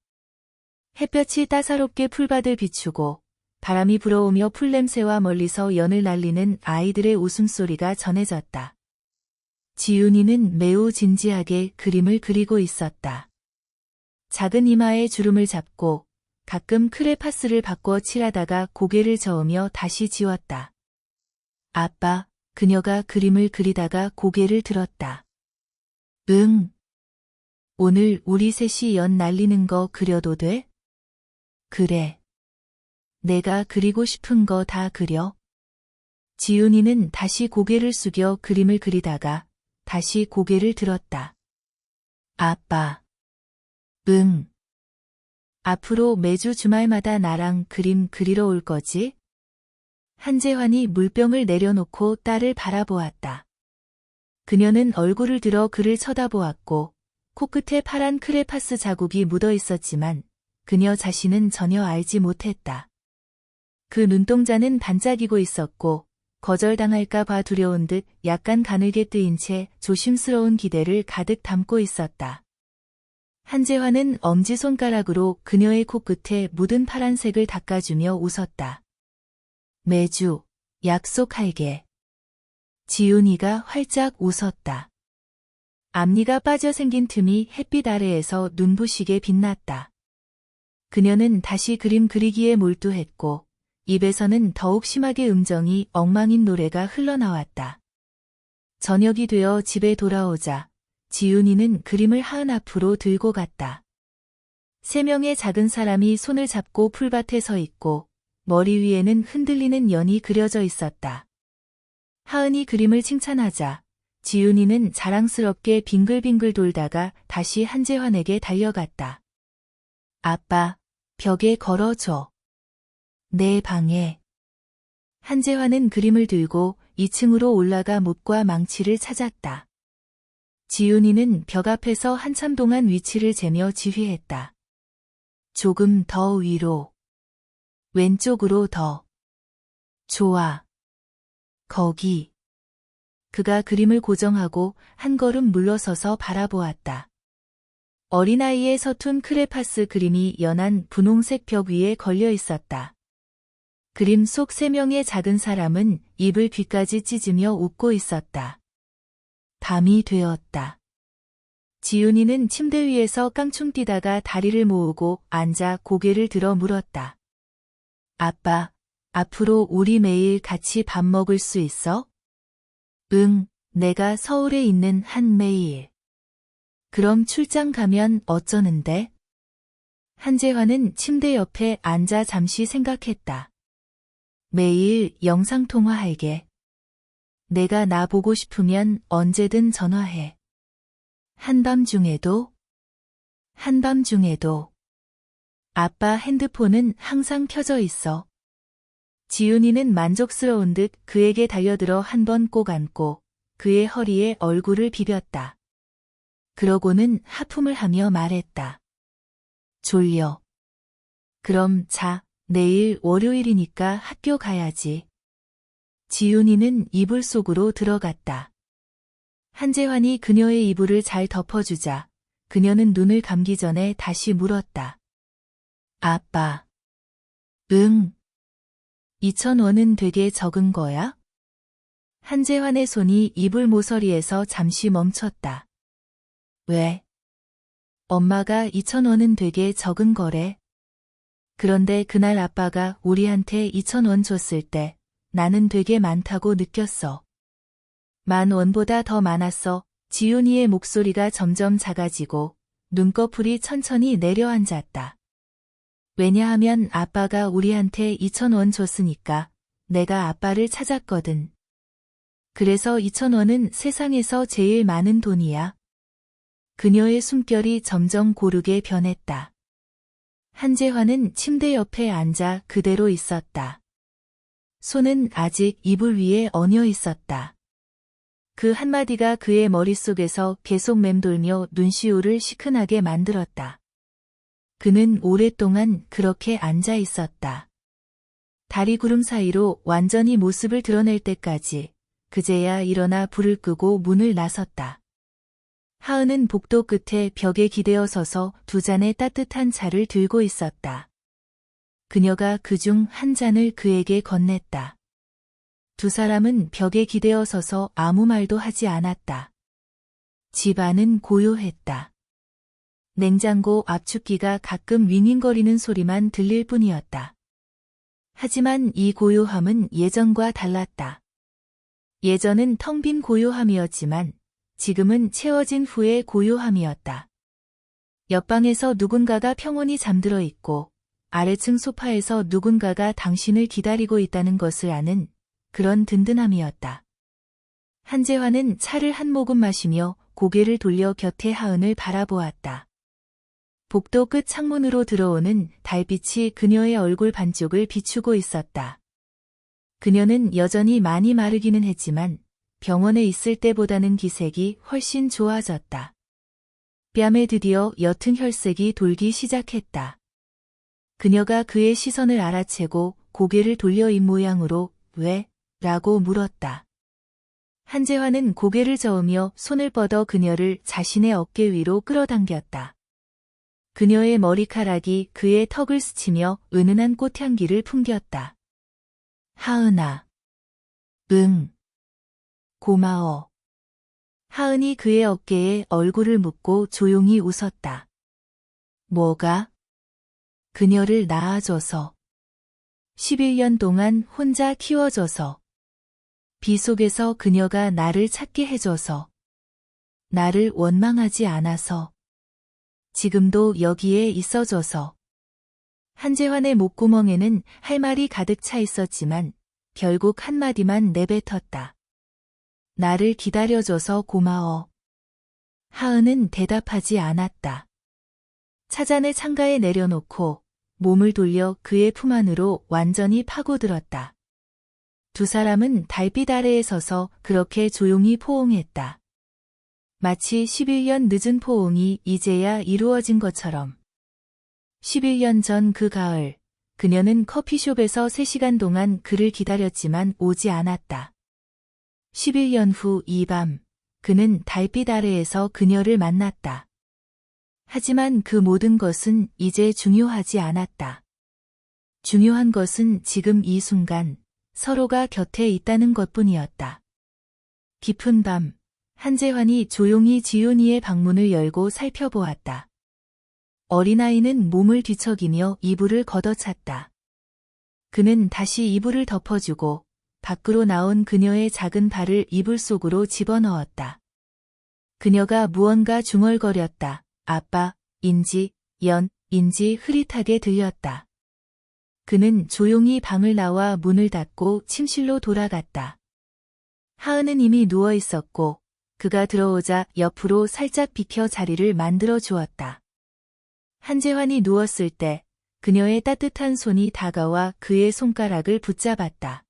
햇볕이 따사롭게 풀밭을 비추고 바람이 불어오며 풀냄새와 멀리서 연을 날리는 아이들의 웃음소리가 전해졌다. 지훈이는 매우 진지하게 그림을 그리고 있었다. 작은 이마에 주름을 잡고 가끔 크레파스를 바꿔 칠하다가 고개를 저으며 다시 지웠다. 아빠, 그녀가 그림을 그리다가 고개를 들었다. 응. 오늘 우리 셋이 연 날리는 거 그려도 돼? 그래. 내가 그리고 싶은 거 다 그려. 지훈이는 다시 고개를 숙여 그림을 그리다가 다시 고개를 들었다. 아빠. 응. 앞으로 매주 주말마다 나랑 그림 그리러 올 거지? 한재환이 물병을 내려놓고 딸을 바라보았다. 그녀는 얼굴을 들어 그를 쳐다보았고 코끝에 파란 크레파스 자국이 묻어 있었지만 그녀 자신은 전혀 알지 못했다. 그 눈동자는 반짝이고 있었고 거절당할까 봐 두려운 듯 약간 가늘게 뜨인 채 조심스러운 기대를 가득 담고 있었다. 한재환은 엄지손가락으로 그녀의 코끝에 묻은 파란색을 닦아주며 웃었다. 매주 약속할게. 지훈이가 활짝 웃었다. 앞니가 빠져 생긴 틈이 햇빛 아래에서 눈부시게 빛났다. 그녀는 다시 그림 그리기에 몰두했고 입에서는 더욱 심하게 음정이 엉망인 노래가 흘러나왔다. 저녁이 되어 집에 돌아오자 지훈이는 그림을 하은 앞으로 들고 갔다. 3명의 작은 사람이 손을 잡고 풀밭에 서 있고 머리 위에는 흔들리는 연이 그려져 있었다. 하은이 그림을 칭찬하자 지훈이는 자랑스럽게 빙글빙글 돌다가 다시 한재환에게 달려갔다. 아빠, 벽에 걸어줘. 내 방에. 한재환은 그림을 들고 2층으로 올라가 못과 망치를 찾았다. 지훈이는 벽 앞에서 한참 동안 위치를 재며 지휘했다. 조금 더 위로. 왼쪽으로 더. 좋아. 거기. 그가 그림을 고정하고 한 걸음 물러서서 바라보았다. 어린아이의 서툰 크레파스 그림이 연한 분홍색 벽 위에 걸려 있었다. 그림 속 3명의 작은 사람은 입을 귀까지 찢으며 웃고 있었다. 밤이 되었다. 지훈이는 침대 위에서 깡충 뛰다가 다리를 모으고 앉아 고개를 들어 물었다. 아빠, 앞으로 우리 매일 같이 밥 먹을 수 있어? 응, 내가 서울에 있는 한 매일. 그럼 출장 가면 어쩌는데? 한재환은 침대 옆에 앉아 잠시 생각했다. 매일 영상통화할게. 내가 나 보고 싶으면 언제든 전화해. 한밤중에도? 한밤중에도. 아빠 핸드폰은 항상 켜져 있어. 지훈이는 만족스러운 듯 그에게 달려들어 한 번 꼭 안고 그의 허리에 얼굴을 비볐다. 그러고는 하품을 하며 말했다. 졸려. 그럼 자, 내일 월요일이니까 학교 가야지. 지윤이는 이불 속으로 들어갔다. 한재환이 그녀의 이불을 잘 덮어주자 그녀는 눈을 감기 전에 다시 물었다. 아빠. 응. 2,000원은 되게 적은 거야? 한재환의 손이 이불 모서리에서 잠시 멈췄다. 왜? 엄마가 2,000원은 되게 적은 거래. 그런데 그날 아빠가 우리한테 2,000원 줬을 때 나는 되게 많다고 느꼈어. 10,000원보다 더 많았어. 지훈이의 목소리가 점점 작아지고 눈꺼풀이 천천히 내려앉았다. 왜냐하면 아빠가 우리한테 2,000원 줬으니까 내가 아빠를 찾았거든. 그래서 2,000원은 세상에서 제일 많은 돈이야. 그녀의 숨결이 점점 고르게 변했다. 한재환은 침대 옆에 앉아 그대로 있었다. 손은 아직 이불 위에 얹어 있었다. 그 한마디가 그의 머릿속에서 계속 맴돌며 눈시울을 시큰하게 만들었다. 그는 오랫동안 그렇게 앉아 있었다. 다리 구름 사이로 완전히 모습을 드러낼 때까지 그제야 일어나 불을 끄고 문을 나섰다. 하은은 복도 끝에 벽에 기대어 서서 두 잔의 따뜻한 차를 들고 있었다. 그녀가 그중 한 잔을 그에게 건넸다. 두 사람은 벽에 기대어 서서 아무 말도 하지 않았다. 집 안은 고요했다. 냉장고 압축기가 가끔 윙윙거리는 소리만 들릴 뿐이었다. 하지만 이 고요함은 예전과 달랐다. 예전은 텅 빈 고요함이었지만 지금은 채워진 후의 고요함이었다. 옆방에서 누군가가 평온히 잠들어 있고 아래층 소파에서 누군가가 당신을 기다리고 있다는 것을 아는 그런 든든함이었다. 한재환은 차를 한 모금 마시며 고개를 돌려 곁에 하은을 바라보았다. 복도 끝 창문으로 들어오는 달빛이 그녀의 얼굴 반쪽을 비추고 있었다. 그녀는 여전히 많이 마르기는 했지만 병원에 있을 때보다는 기색이 훨씬 좋아졌다. 뺨에 드디어 옅은 혈색이 돌기 시작했다. 그녀가 그의 시선을 알아채고 고개를 돌려 입모양으로 왜? 라고 물었다. 한재환은 고개를 저으며 손을 뻗어 그녀를 자신의 어깨 위로 끌어당겼다. 그녀의 머리카락이 그의 턱을 스치며 은은한 꽃향기를 풍겼다. 하은아. 응. 고마워. 하은이 그의 어깨에 얼굴을 묻고 조용히 웃었다. 뭐가? 그녀를 낳아줘서. 11년 동안 혼자 키워줘서. 비 속에서 그녀가 나를 찾게 해줘서. 나를 원망하지 않아서. 지금도 여기에 있어줘서. 한재환의 목구멍에는 할 말이 가득 차 있었지만 결국 한마디만 내뱉었다. 나를 기다려줘서 고마워. 하은은 대답하지 않았다. 차잔을 창가에 내려놓고 몸을 돌려 그의 품 안으로 완전히 파고들었다. 두 사람은 달빛 아래에 서서 그렇게 조용히 포옹했다. 마치 11년 늦은 포옹이 이제야 이루어진 것처럼. 11년 전 그 가을, 그녀는 커피숍에서 3시간 동안 그를 기다렸지만 오지 않았다. 11년 후 이 밤, 그는 달빛 아래에서 그녀를 만났다. 하지만 그 모든 것은 이제 중요하지 않았다. 중요한 것은 지금 이 순간, 서로가 곁에 있다는 것뿐이었다. 깊은 밤, 한재환이 조용히 지윤이의 방문을 열고 살펴보았다. 어린아이는 몸을 뒤척이며 이불을 걷어찼다. 그는 다시 이불을 덮어주고 밖으로 나온 그녀의 작은 발을 이불 속으로 집어넣었다. 그녀가 무언가 중얼거렸다. 아빠, 인지, 인지 흐릿하게 들렸다. 그는 조용히 방을 나와 문을 닫고 침실로 돌아갔다. 하은은 이미 누워 있었고 그가 들어오자 옆으로 살짝 비켜 자리를 만들어 주었다. 한재환이 누웠을 때 그녀의 따뜻한 손이 다가와 그의 손가락을 붙잡았다.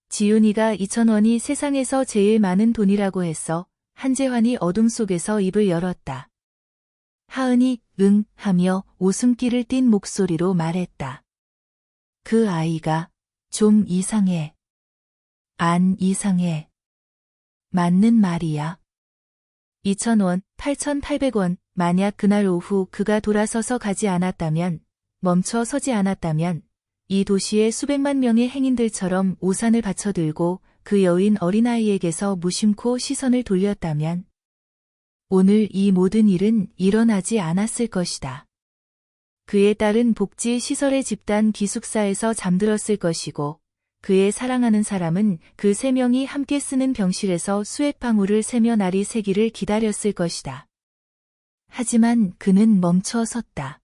지훈이가 2,000원이 세상에서 제일 많은 돈이라고 했어. 한재환이 어둠 속에서 입을 열었다. 하은이 응 하며 웃음기를 띤 목소리로 말했다. 그 아이가 좀 이상해. 안 이상해. 맞는 말이야. 2,000원, 8,800원, 만약 그날 오후 그가 돌아서서 가지 않았다면, 멈춰 서지 않았다면, 이 도시의 수백만 명의 행인들처럼 우산을 받쳐들고 그 여인 어린아이에게서 무심코 시선을 돌렸다면, 오늘 이 모든 일은 일어나지 않았을 것이다. 그의 딸은 복지시설의 집단 기숙사에서 잠들었을 것이고, 그의 사랑하는 사람은 그 3명이 함께 쓰는 병실에서 수액방울을 세며 날이 새기를 기다렸을 것이다. 하지만 그는 멈춰 섰다.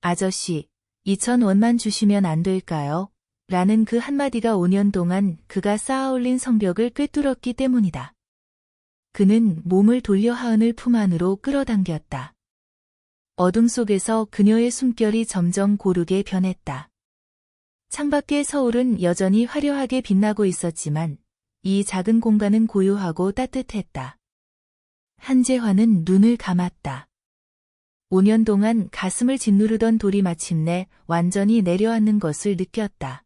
아저씨, 2,000원만 주시면 안 될까요? 라는 그 한마디가 5년 동안 그가 쌓아올린 성벽을 꿰뚫었기 때문이다. 그는 몸을 돌려 하은을 품 안으로 끌어당겼다. 어둠 속에서 그녀의 숨결이 점점 고르게 변했다. 창밖의 서울은 여전히 화려하게 빛나고 있었지만 이 작은 공간은 고요하고 따뜻했다. 한재환은 눈을 감았다. 5년 동안 가슴을 짓누르던 돌이 마침내 완전히 내려앉는 것을 느꼈다.